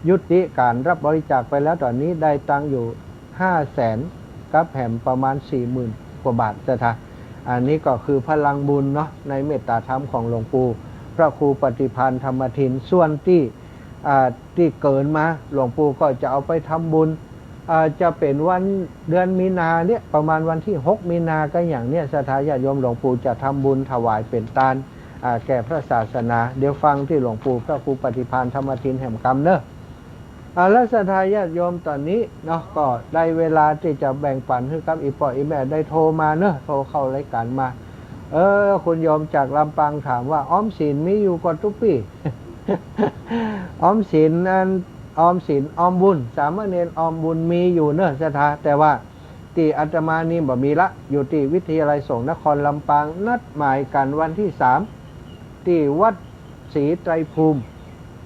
ยุติการรับบริจาคไปแล้วตอนนี้ได้ตังอยู่500,000กับแหมประมาณ40,000 กว่าบาทศรัทธาอันนี้ก็คือพลังบุญเนาะในเมตตาธรรมของหลวงปู่พระครูปฏิพันธ์ธรรมทินส่วนที่เกินมาหลวงปู่ก็จะเอาไปทำบุญจะเป็นวันเดือนมีนาเนี่ยประมาณวันที่6 มีนาก็อย่างเนี้ยศรัทธาญาติโยมหลวงปู่จะทำบุญถวายเป็นทานแก่พระศาสนาเดี๋ยวฟังที่หลวงปู่พระครูปฏิพันธ์ธรรมทินแห่งกรรมเนอะแล้วศรัทธาญาติโยมตอนนี้เนาะก็ได้เวลาที่จะแบ่งปันให้กับอีปออีแม่ได้โทรมาเนอะโทรเข้ารายการมาคุณโยมจากลำปางถามว่าออมสินมีอยู่ก่อนทุกปี ออมสินออมสินออมบุญสามเณรออมบุญมีอยู่เนอะศรัทธาแต่ว่าที่อาตมานี่บ่มีละอยู่ที่วิทยาลัยสงฆ์นครลำปางนัดหมายกันวันที่3ที่วัดศรีไตรภูมิ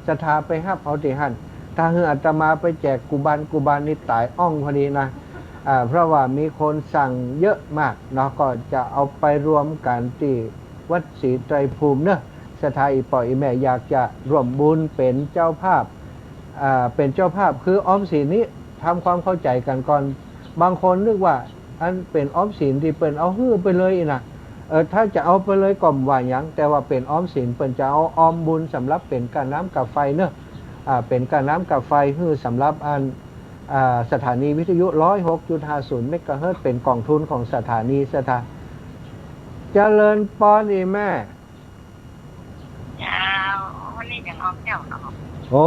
ศรัทธาไปฮับเอาที่หันถ้าเฮืออาตมาไปแจกกุบาลนี่ตายอ่องพอดีนะเพราะว่ามีคนสั่งเยอะมากเนาะก็จะเอาไปรวมกันที่วัดศรีไตรภูมิเนอะศรัทธาอีปออีแม่อยากจะร่วมบุญเป็นเจ้าภาพคือออมสินนี้ทำความเข้าใจกันก่อนบางคนนึกว่าอันเป็นออมสินที่เป็นเอาฮื้อไปเลยนะถ้าจะเอาไปเลยก็ว่าอย่างแต่ว่าเป็นออมสินเป็นจะเอาออมบุญสำหรับเป็นการน้ำกับไฟเนอะเป็นการน้ำกับไฟฮื้อสำหรับสถานีวิทยุ 106.50 เมกะเฮิรตซ์เป็นกองทุนของสถานีเจริญปอนอีแม่วันนี้ยังออกเจ้าเนาะโอ้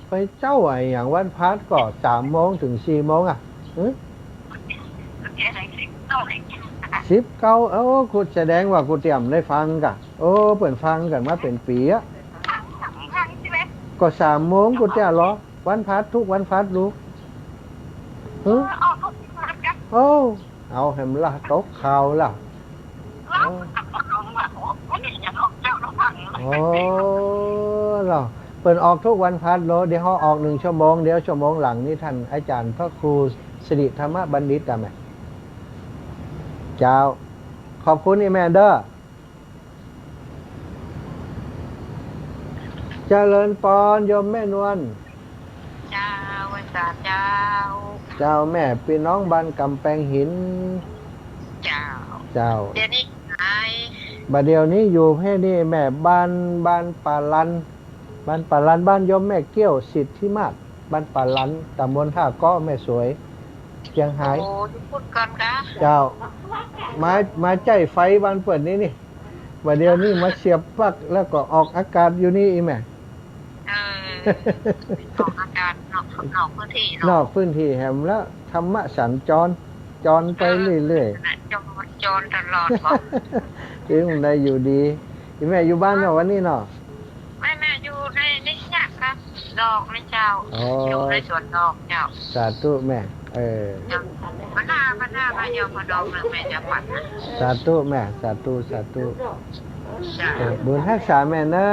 ไปเจ้าอย่างวันพัดก็3 โมงถึง4 โมง19คุณแสดงว่ากูเตรียมได้ฟังกะเปิดฟังกันมาเป็นปีก็3 โมงกูจะรอวันพัดทุกวันพัดรู้เอาแหมล่ะตกข่าวล่ะเราเปิดออกทุกวันพัดโลเดี๋ยวเขาออก1 ชั่วโมงเดี๋ยวชั่วโมงหลังนี่ท่านอาจารย์พระครูสิริธรรมบัณฑิตแม่เจ้าขอบคุณอีแม่เด้อเจริญปอนโยมแม่นวลเจ้าวันศาสตร์เจ้าแม่พี่น้องบ้านกำแพงหินเจ้าเดี๋ยวนี้บัดเดี๋ยวนี้อยู่ให้นี่แม่บ้านป่าลันบ้านโยมแม่เกี้ยวสิทธิมาศบ้านป่าลันตำบลท่าก้อแม่สวยเชียงหายโอ้พูดกันนะเจ้ามาใจไฟบ้านเปิดนี่บัดเดี๋ยวนี้มาเสียบปลั๊กแล้วก็ออกอากาศอยู่นี่อีแม่ออกอากาศนอกพื้นที่นอกพื้นที่แหมแล้วธรรมะสัญจรไปเรื่อยๆจรตลอดถึงได้อยู่ดีอีแม่อยู่บ้านเนาะวันนี้เนาะแม่อยู่ในนี่ครับดอกในเจ้าอยู่ในสวนดอกเจ้าสาธุแม่มันหน้ามาเยอะพอดอกเลยแม่จะปัดสาธุแม่สาธุบุญรักษาแม่เนอะ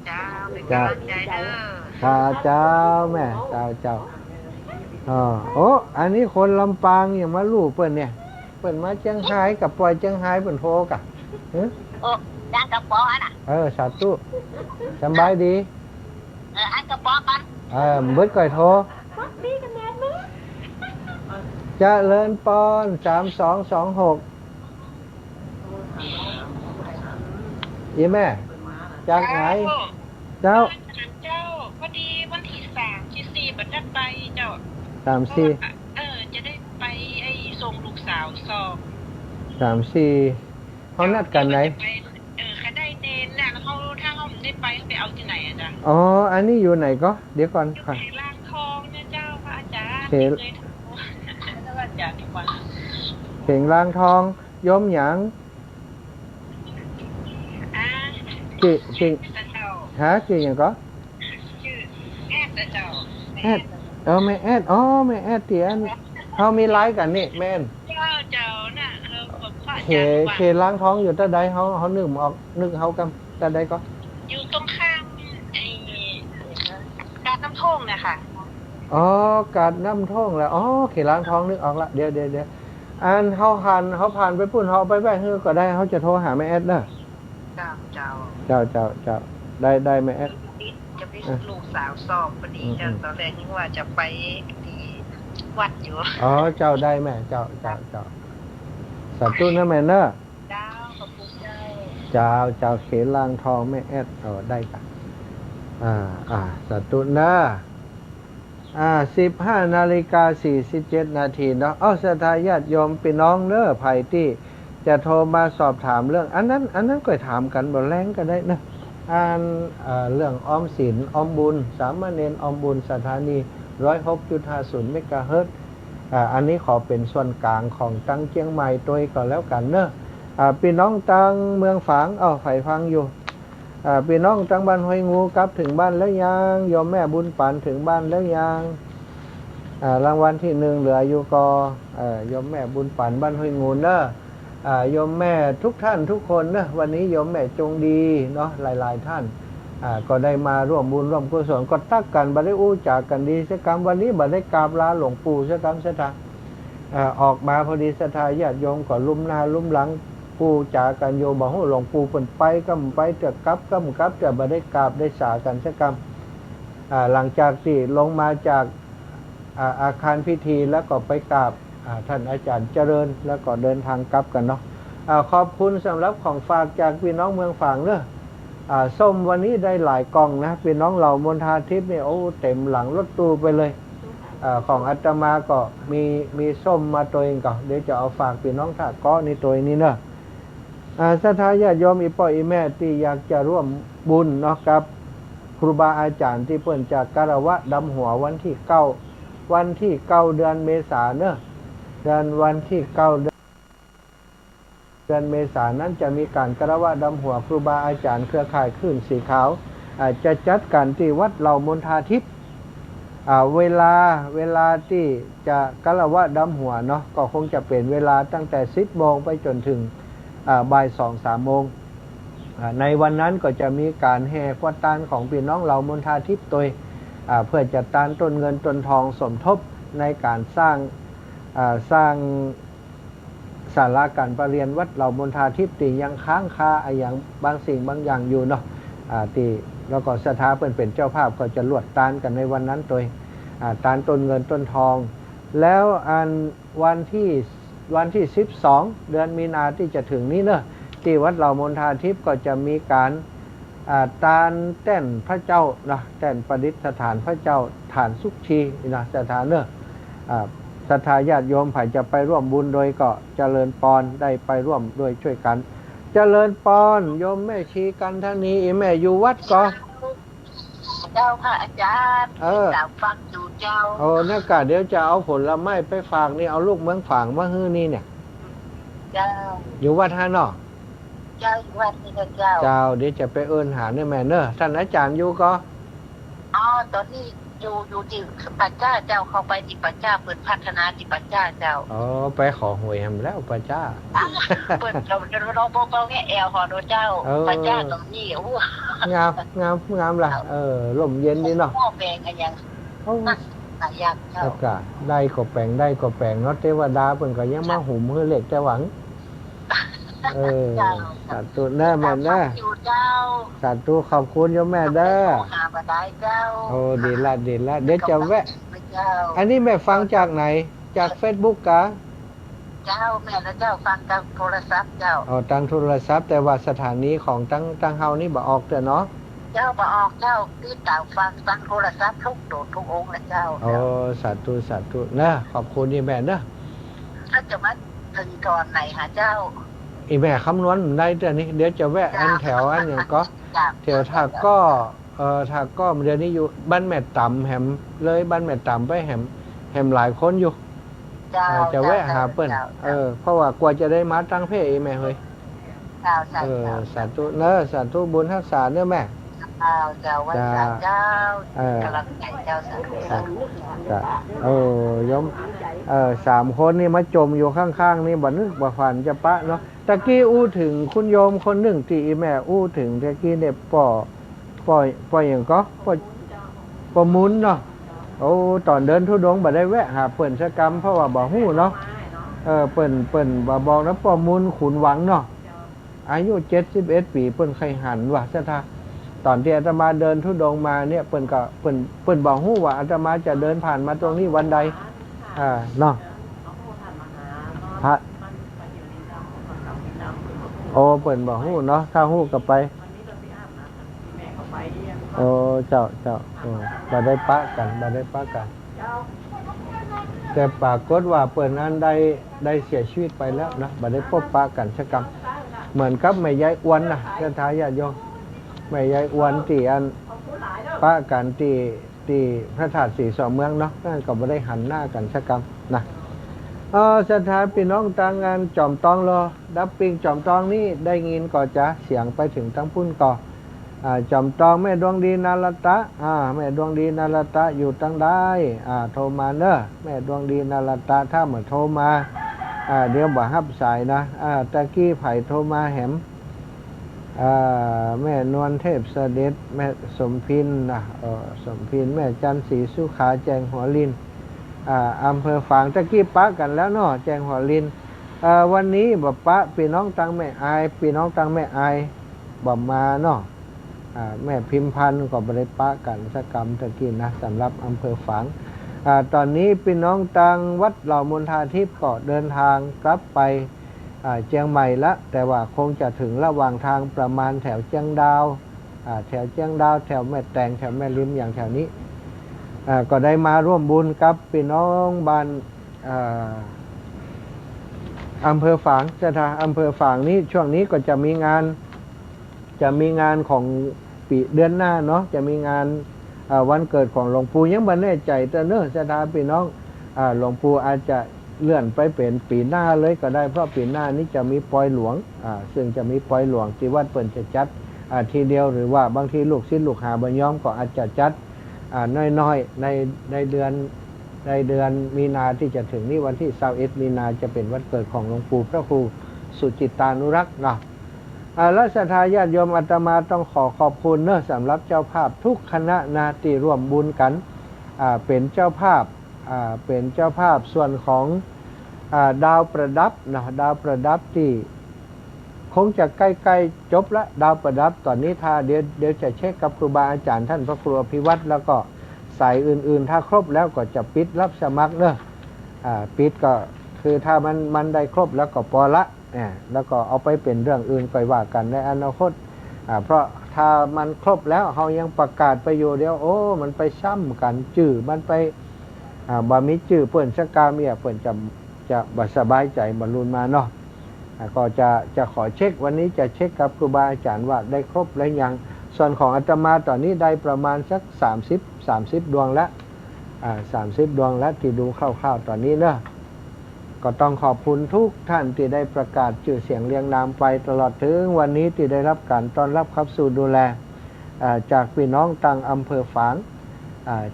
เจ้าเป็นกำลังใจเด้อเจ้าแม่เจ้าอันนี้คนลำปางอย่างมาลูกเปิ้นเนี่ยเปิ้นมาเชียงรายกับปล่อยเชียงรายเปิ้นโทรกะย่างกระป๋อน่ะสาธุสบายดีอันกระป๋อกันเบิดก่อยโทร เจริญปอน3226ยี่แม่จากไหนเจ้า เจ้าพอดีวันที่3 ที่ 4บัดนั้นไปเจ้า 34จะได้ไปไอ้ส่งลูกสาวสอบ 34เขานัดกันไหนเขาได้เนนน่ะแล้วเขาถ้าเขาไม่ได้ไปเขาไปเอาที่ไหนอ่ะจ๊ะ อ๋ออันนี้อยู่ไหนก็เดี๋ยวก่อน อยู่ ค่ะ เขล่างทองเนี่ยเจ้าพระอาจารย์ เข เคยถามว่าพระอาจารย์ดีกว่า เข่งลางทองยมหยาง ชื่อ กี่ เจ้า หากี่อย่างก็ ชื่อแอดเจ้า แอดแม่แอดแม่แอดเตียนเขามีไลฟ์กันนี่แม่น เจ้าน่ะแบบพระอา เข จารย์ว่า เขล้างท้องอยู่ตะใดเขานึกออกนึกเขากำตะใดก็ อยู่ตรงข้ามไอ้การน้ำท่งเนี่ยค่ะ อ๋อกาดน้ำท่องแล้วเขล้างท้องนึกออกละเดี๋ยวอันเขาผ่านไปปุ่นเขาไปแบกเฮือก็ได้เขาจะโทรหาแม่แอดเด้อ เจ้า เจ้าได้แม่แอด จะไปลูกสาวสอบพอดีเจ้าตอนแรกนึกว่าจะไปที่วัดอยู่ เจ้าได้แม่เจ้าสัตว์ตู้นะแม่เนอะ เจ้าขอบคุณเจ้า เจ้าเขลางทองแม่แอดได้กันสัตว์ตู้นะ15:47 นาทีเนาะศรัทธาญาติโยมพี่น้องเนอะไผ่ที่จะโทรมาสอบถามเรื่องอันนั้นก็ถามกันบ่แรงก็ได้นะเรื่องออมสินออมบุญสามเณรออมบุญสถานี 106.50 เมกะเฮิรตซ์อันนี้ขอเป็นส่วนกลางของตั้งเชียงใหม่ตัวก็แล้วกันเนอะพี่น้องตั้งเมืองฝางไฟฟังอยู่พี่น้องตั้งบ้านห้วยงูกลับถึงบ้านแล้วยังโยมแม่บุญปันถึงบ้านแล้วยังรางวัลที่1เหลืออยู่ก็โยมแม่บุญปันบ้านห้วยงูเนอะโยมแม่ทุกท่านทุกคนนะวันนี้โยมแม่จงดีเนาะหลายท่านก็ได้มาร่วมบุญร่วมกุศลก็ตักกันบัดได้อู้จากกันดีสักกรรมวันนี้บัดได้กราบลาหลวงปู่สักกรรมสักทางออกมาพอดีศรัทธาญาติโยมก็ลุ่มหน้าลุ่มหลังปู่จากกันโยมบอกว่าหลวงปู่เปิ่นไปก็ไปเถอะกลับจะบัดได้กราบได้สากันสักกรรมหลังจากที่ลงมาจากอาคารพิธีแล้วก็ไปกราบท่านอาจารย์เจริญแล้วก็เดินทางกลับกันเนาะขอบคุณสำหรับของฝากจากพี่น้องเมืองฝางเนอะส้มวันนี้ได้หลายกล่องนะพี่น้องเหล่ามณฑาทิพย์เนี่ยเต็มหลังรถตู้ไปเลยของอาตมาก็มีส้มมาตัวเองก่อนเดี๋ยวจะเอาฝากพี่น้องถ้าก้อนี่ตัวนี้เนอะศรัทธาญาติโยมอีพ่ออีแม่ที่อยากจะร่วมบุญเนาะกับครูบาอาจารย์ที่เพิ่นจากกระวะดำหัววันที่9เดือนเมษายนเนอะวันที่9เดือนเมษายนนั้นจะมีการกระวะดำหัวครูบาอาจารย์เครือข่ายคลื่นสีขาวจะจัดกันที่วัดเหล่ามณฑาทิพย์เวลาที่จะกระวะดำหัวเนาะก็คงจะเป็นเวลาตั้งแต่10 โมงไปจนถึงบ่าย 2-3 โมงในวันนั้นก็จะมีการแห่กวาดตานของพี่น้องเหล่ามณฑาทิพย์โดยเพื่อจัดตานต้นเงินต้นทองสมทบในการสร้างศาลาการประเรียนวัดเหล่ามณฑาทิพย์ที่ยังค้างคาอย่างบางสิ่งบางอย่างอยู่เนาะที่แล้วก็ศรัทธาเป็นเจ้าภาพก็จะลวดตานกันในวันนั้นโดยตานต้นเงินต้นทอง แล้ววันที่12 เดือนมีนาที่จะถึงนี้เนอะที่วัดเหล่ามณฑาทิพย์ก็จะมีการตานแต้นพระเจ้านะแต้นประดิษฐานพระเจ้าฐานสุขชีนะศรัทธาเนอะศรัทธาญาติโยมไผ่จะไปร่วมบุญโดยก็เจริญปอนได้ไปร่วมด้วยช่วยกันเจริญปอนโยมแม่ชีกันท่านี้แม่อยู่วัดก็เจ้าค่ะอาจารย์สาวฟังอยู่เจ้านักกะเดี๋ยวจะเอาผลไม้ไปฝากนี่เอาลูกเมืองฝางมาฮื้อนี่เนี่ยเจ้าอยู่วัดฮานอเจ้าอยู่วัดนี่เจ้าเดี๋ยวจะไปเอิ้นหาเนี่ยแม่เนอะท่านอาจารย์อยู่ก็ตอนนี้อยู่ที่ปัจจ้าเจ้าเข้าไปที่ปัจจ้าเปิดพัฒนาที่ปัจจ้าเจ้าไปขอหวยแฮมแล้วปัจจ้าเปิดเราโปแง่แอลหอโดเจ้าปัจจ้าตรงนี้งามล่ะลมเย็นดีเนาะหม้อแปลงอะไรอย่างอยากเจ้าได้ก็แปลงเนาะเทวดาเพิ่นก็ยังมาหุ่มเฮือเล็กแต่หวังสาธุแม่แม่สาธุขอบคุณโยมแม่เด้อดีละเดี๋ยวจะแวะอันนี้แม่ฟังจากไหน จาก Facebook กะเจ้าแม่และเจ้าฟังทางโทรศัพท์เจ้าอ๋อทางโทรศัพท์แต่ว่าสถานีของตั้งเฮานี่บ่ออกแต่เนาะเจ้าบ่ออกเจ้าติดตามฟังทางโทรศัพท์ทุกโดดทุกองค์นะเจ้าอ๋อสาธุนะขอบคุณอีแม่เด้อถ้าจะมาถึงตอนไหนหาเจ้าอีแม่คำนวณได้แต่นี้เดี๋ยวจะแวะอันแถวอันอย่างก็แถวถ้าก็ถ้าก็เดือนนี้อยู่บ้านแม่ต่ำแหมเลยบ้านแม่ต่ำไปแหมหลายคนอยู่จะแวะหาเปิ้นเพราะว่ากว่าจะได้มาตั้งเพศอีแม่เฮ้ยสาธุเนอะสาธุบุญทักษาเนอะแม่เจ้าวันสาเจ้ากำลังใจเจ้าสาธุจ้ะยม3 คนนี่มาจมอยู่ข้างๆนี่บ่นึกบ่ฝันจะปะเนาะตะกี้อู้ถึงคุณโยมคนหนึ่งที่อีแม่อู้ถึงตะกี้เนี่ยป่ออย่างก็ป่อมุนเนาะตอนเดินทุดงบ่ได้แวะหาเปิ้นชะกรรมเพราะว่าบ่ฮู้เนาะเปิ้นบ่บอกนะป่อมุนขุนหวังเนาะอายุ71 ปีเปิ้นไข้หันว่าซะท่าตอนที่อาตมาเดินทุดงมาเนี่ยเปิ้นบอกฮู้ว่าอาตมาจะเดินผ่านมาตรงนี้วันใดเนาะพระเปิ้นบอกฮู้เนาะถ้าฮู้ก็ไปเจ้าบ่ได้ปะกันแต่ปรากฏว่าเปิ้นนั้นได้เสียชีวิตไปแล้วนะบ่ได้พบปะกันสักกรรมเหมือนกับแม่ยายอ้วนนะท่านทายาทโยมแม่ยายอ้วนที่อันปะกันที่พระธาตุศรีสองเมืองเนาะนั่นก็บ่ได้หันหน้ากันสักกรรมนะสถานพี่น้องต่างงานจอมตองรอดับปิ้งจอมตองนี่ได้ยินก็จะเสียงไปถึงทั้งพุ่นก่อจอมตองแม่ดวงดีนาลตะแม่ดวงดีนาลตะอยู่ตั้งได้โทรมาเนอะแม่ดวงดีนาลตะถ้าเหมือนโทรมาเดี๋ยวบ่รับสายนะตะกี้ไผ่โทรมาแหมแม่นวลเทพเสด็จแม่สมพินนะสมพินแม่จันศรีสุขาแจงหัวลินอำเภอฝางตะกี้ปะกันแล้วเนาะแจงหัวลินวันนี้บ่ปะพี่น้องตังแม่อายพี่น้องตังแม่อายบ่มาเนาะแม่พิมพันธ์ก็บริปะกันสักกรรมตะกี้นะสำหรับอำเภอฝางตอนนี้พี่น้องตังวัดเหล่ามณฑาทิพย์ก็เดินทางกลับไปเชียงใหม่ละแต่ว่าคงจะถึงระหว่างทางประมาณแถวเชียงดาวแถวแม่แตงแถวแม่ริมอย่างแถวนี้ก็ได้มาร่วมบุญกับพี่น้องบ้านอำเภอฝางอำเภอฝางนี้ช่วงนี้ก็จะมีงานของปีเดือนหน้าเนาะจะมีงานวันเกิดของหลวงปู่ยังบ่แน่ใจแต่เนอะพี่น้องหลวงปู่อาจจะเลื่อนไปเป็นปีหน้าเลยก็ได้เพราะปีหน้านี้จะมีปอยหลวงซึ่งจะมีปอยหลวงที่วัดเปิ่นจะจัดทีเดียวหรือว่าบางทีลูกศิษย์ลูกหาบ่ยอมก็อาจจะจัดน้อยๆในเดือนมีนาที่จะถึงนี้วันที่21มีนาจะเป็นวันเกิดของหลวงปู่พระครูสุจิตตานุรักษ์เนาะและศรัทธาญาติโยมอาตมาต้องขอบคุณเนอะสำหรับเจ้าภาพทุกคณะนาที่ร่วมบุญกันเป็นเจ้าภาพส่วนของดาวประดับนะดาวประดับที่คงจะใกล้ๆจบละดาวประดับตอนนี้ถ้าเดี๋ยวจะเช็คกับครูบาอาจารย์ท่านพระครูอภิวัตรแล้วก็สายอื่นๆถ้าครบแล้วก็จะปิดรับสมัครเนอะปิดก็คือถ้ามันได้ครบแล้วก็พอละแล้วก็เอาไปเป็นเรื่องอื่นก็ว่ากันในอนาคตเพราะถ้ามันครบแล้วเขายังประกาศไปอยู่เดียวมันไปซ้ำกันจื่อมันไปบ่มีจื่อเปิ่นสักกาเมียเปิ่นจะบ่สบายใจบรรลุมาเนาะก็จะขอเช็ควันนี้จะเช็คกับครูบาอาจารย์ว่าได้ครบแล้วยังส่วนของอาตมาตอนนี้ได้ประมาณสัก30ดวงแล้ว30ดวงแล้วที่ดูคร่าวๆตอนนี้เนาะก็ต้องขอบคุณทุกท่านที่ได้ประกาศชื่อเสียงเรียงนามไปตลอดถึงวันนี้ที่ได้รับการต้อนรับครับสู่ดูแลจากพี่น้องต่างอำเภอฝาง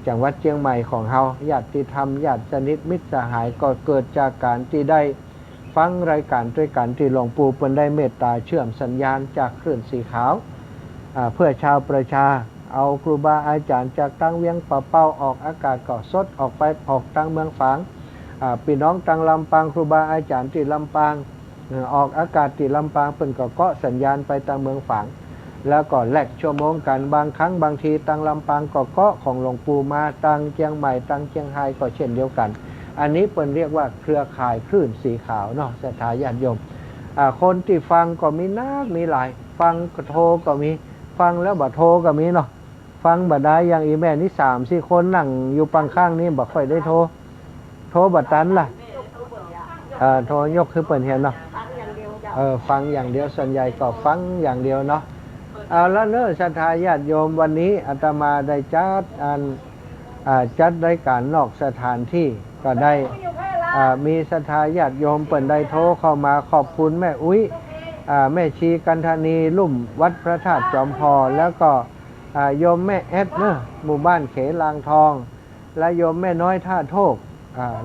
จังหวัดเชียงใหม่ของเฮาญาติธรรมญาติสนิทมิตรสหายก็เกิดจากการที่ได้ฟังรายการด้วยกันที่หลวงปู่เพิ่นได้เมตตาเชื่อมสัญญาณจากคลื่นสีขาวเพื่อชาวประชาเอาครูบาอาจารย์จากตั้งเวียงป่าเป้าออกอากาศก็สดออกตั้งเมืองฝางพี่น้องตังลำปางครูบาอาจารย์ที่ลำปางออกอากาศที่ลำปางเพิ่นก็เกาะสัญญาณไปตังเมืองฝางแล้วก็แลกชั่วโมงกันบางครั้งบางทีตังลำปางก็เกาะของหลวงปู่มาตังเชียงใหม่ตังเชียงรายก็เช่นเดียวกัน อันนี้เปิ้นเรียกว่าเครือข่ายคลื่นสีขาวเนาะศรัทธาญาติโยมคนที่ฟังก็มีนักมีหลายฟังก็โทรก็มีฟังแล้วบ่โทรก็มีเนาะฟังบ่ได้อย่างอีแม่นี่3-4 คนนั่งอยู่ปังข้างนี้บ่ค่อยได้โทรบ่ตันล่ะโทรยกคือเปิ้นเห็นเนาะฟังอย่างเดียวส่วนใหญ่ก็ฟังอย่างเดียวเนาะแล้วเนอะศรัทธาญาติโยมวันนี้อาตมาได้จัดรายการนอกสถานที่ก็ได้มีศรัทธาญาติโยมเปิ่นได้โทรเข้ามาขอบคุณแม่อุ้ยแม่ชีกันธานีลุ่มวัดพระธาตุจอมพรแล้วก็โยมแม่แอดเนอะหมู่บ้านเขลางทองและโยมแม่น้อยท่าโทก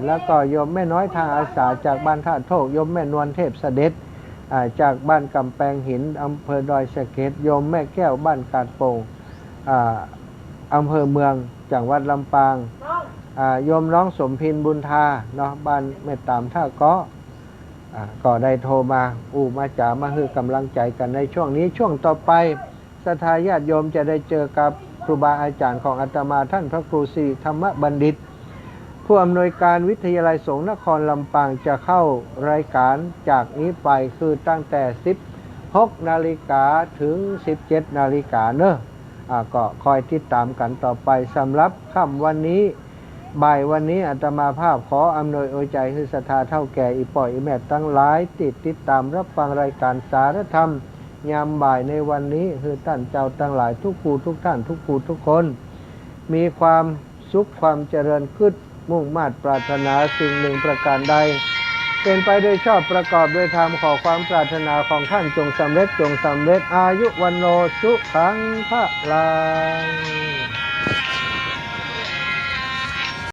แล้วก็โยมแม่น้อยทางอาสาจากบ้านท่าโทกโยมแม่นวลเทพเสด็จจากบ้านกำแพงหินอำเภอดอยสะเก็ดโยมแม่แก้วบ้านกาดโป่งอำเภอเมืองจังหวัดลำปางโยมน้องสมพินบุญธาเนาะบ้านแม่ตามท่าเกาะก็ได้โทรมามาจ๋ามาคือกำลังใจกันในช่วงนี้ช่วงต่อไปศรัทธาญาติโยมจะได้เจอกับครูบาอาจารย์ของอาตมาท่านพระครูสิริธรรมบัณฑิตผู้อำนวยการวิทยาลัยสงฆ์นครลำปางจะเข้ารายการจากนี้ไปคือตั้งแต่16 นาฬิกาถึง 17 นาฬิกาเนอะก็คอยติดตามกันต่อไปสำหรับค่ำวันนี้บ่ายวันนี้อาตมาภาพขออำนวยอวยใจให้ศรัทธาเท่าแก่อีป่อยอีแม่ตั้งหลายติดตามรับฟังรายการสารธรรมยามบ่ายในวันนี้คือท่านเจ้าตั้งหลายทุกผู้ทุกท่านทุกผู้ทุกคนมีความสุขความเจริญขึ้นมุ่งมา่ปรารถนาสิ่งหนึ่งประการใดเป็นไปโดยชอบประกอบด้วยธรรมขอความปรารถนาของท่านจงสำเร็จอายุวันโนสุขังพระลัง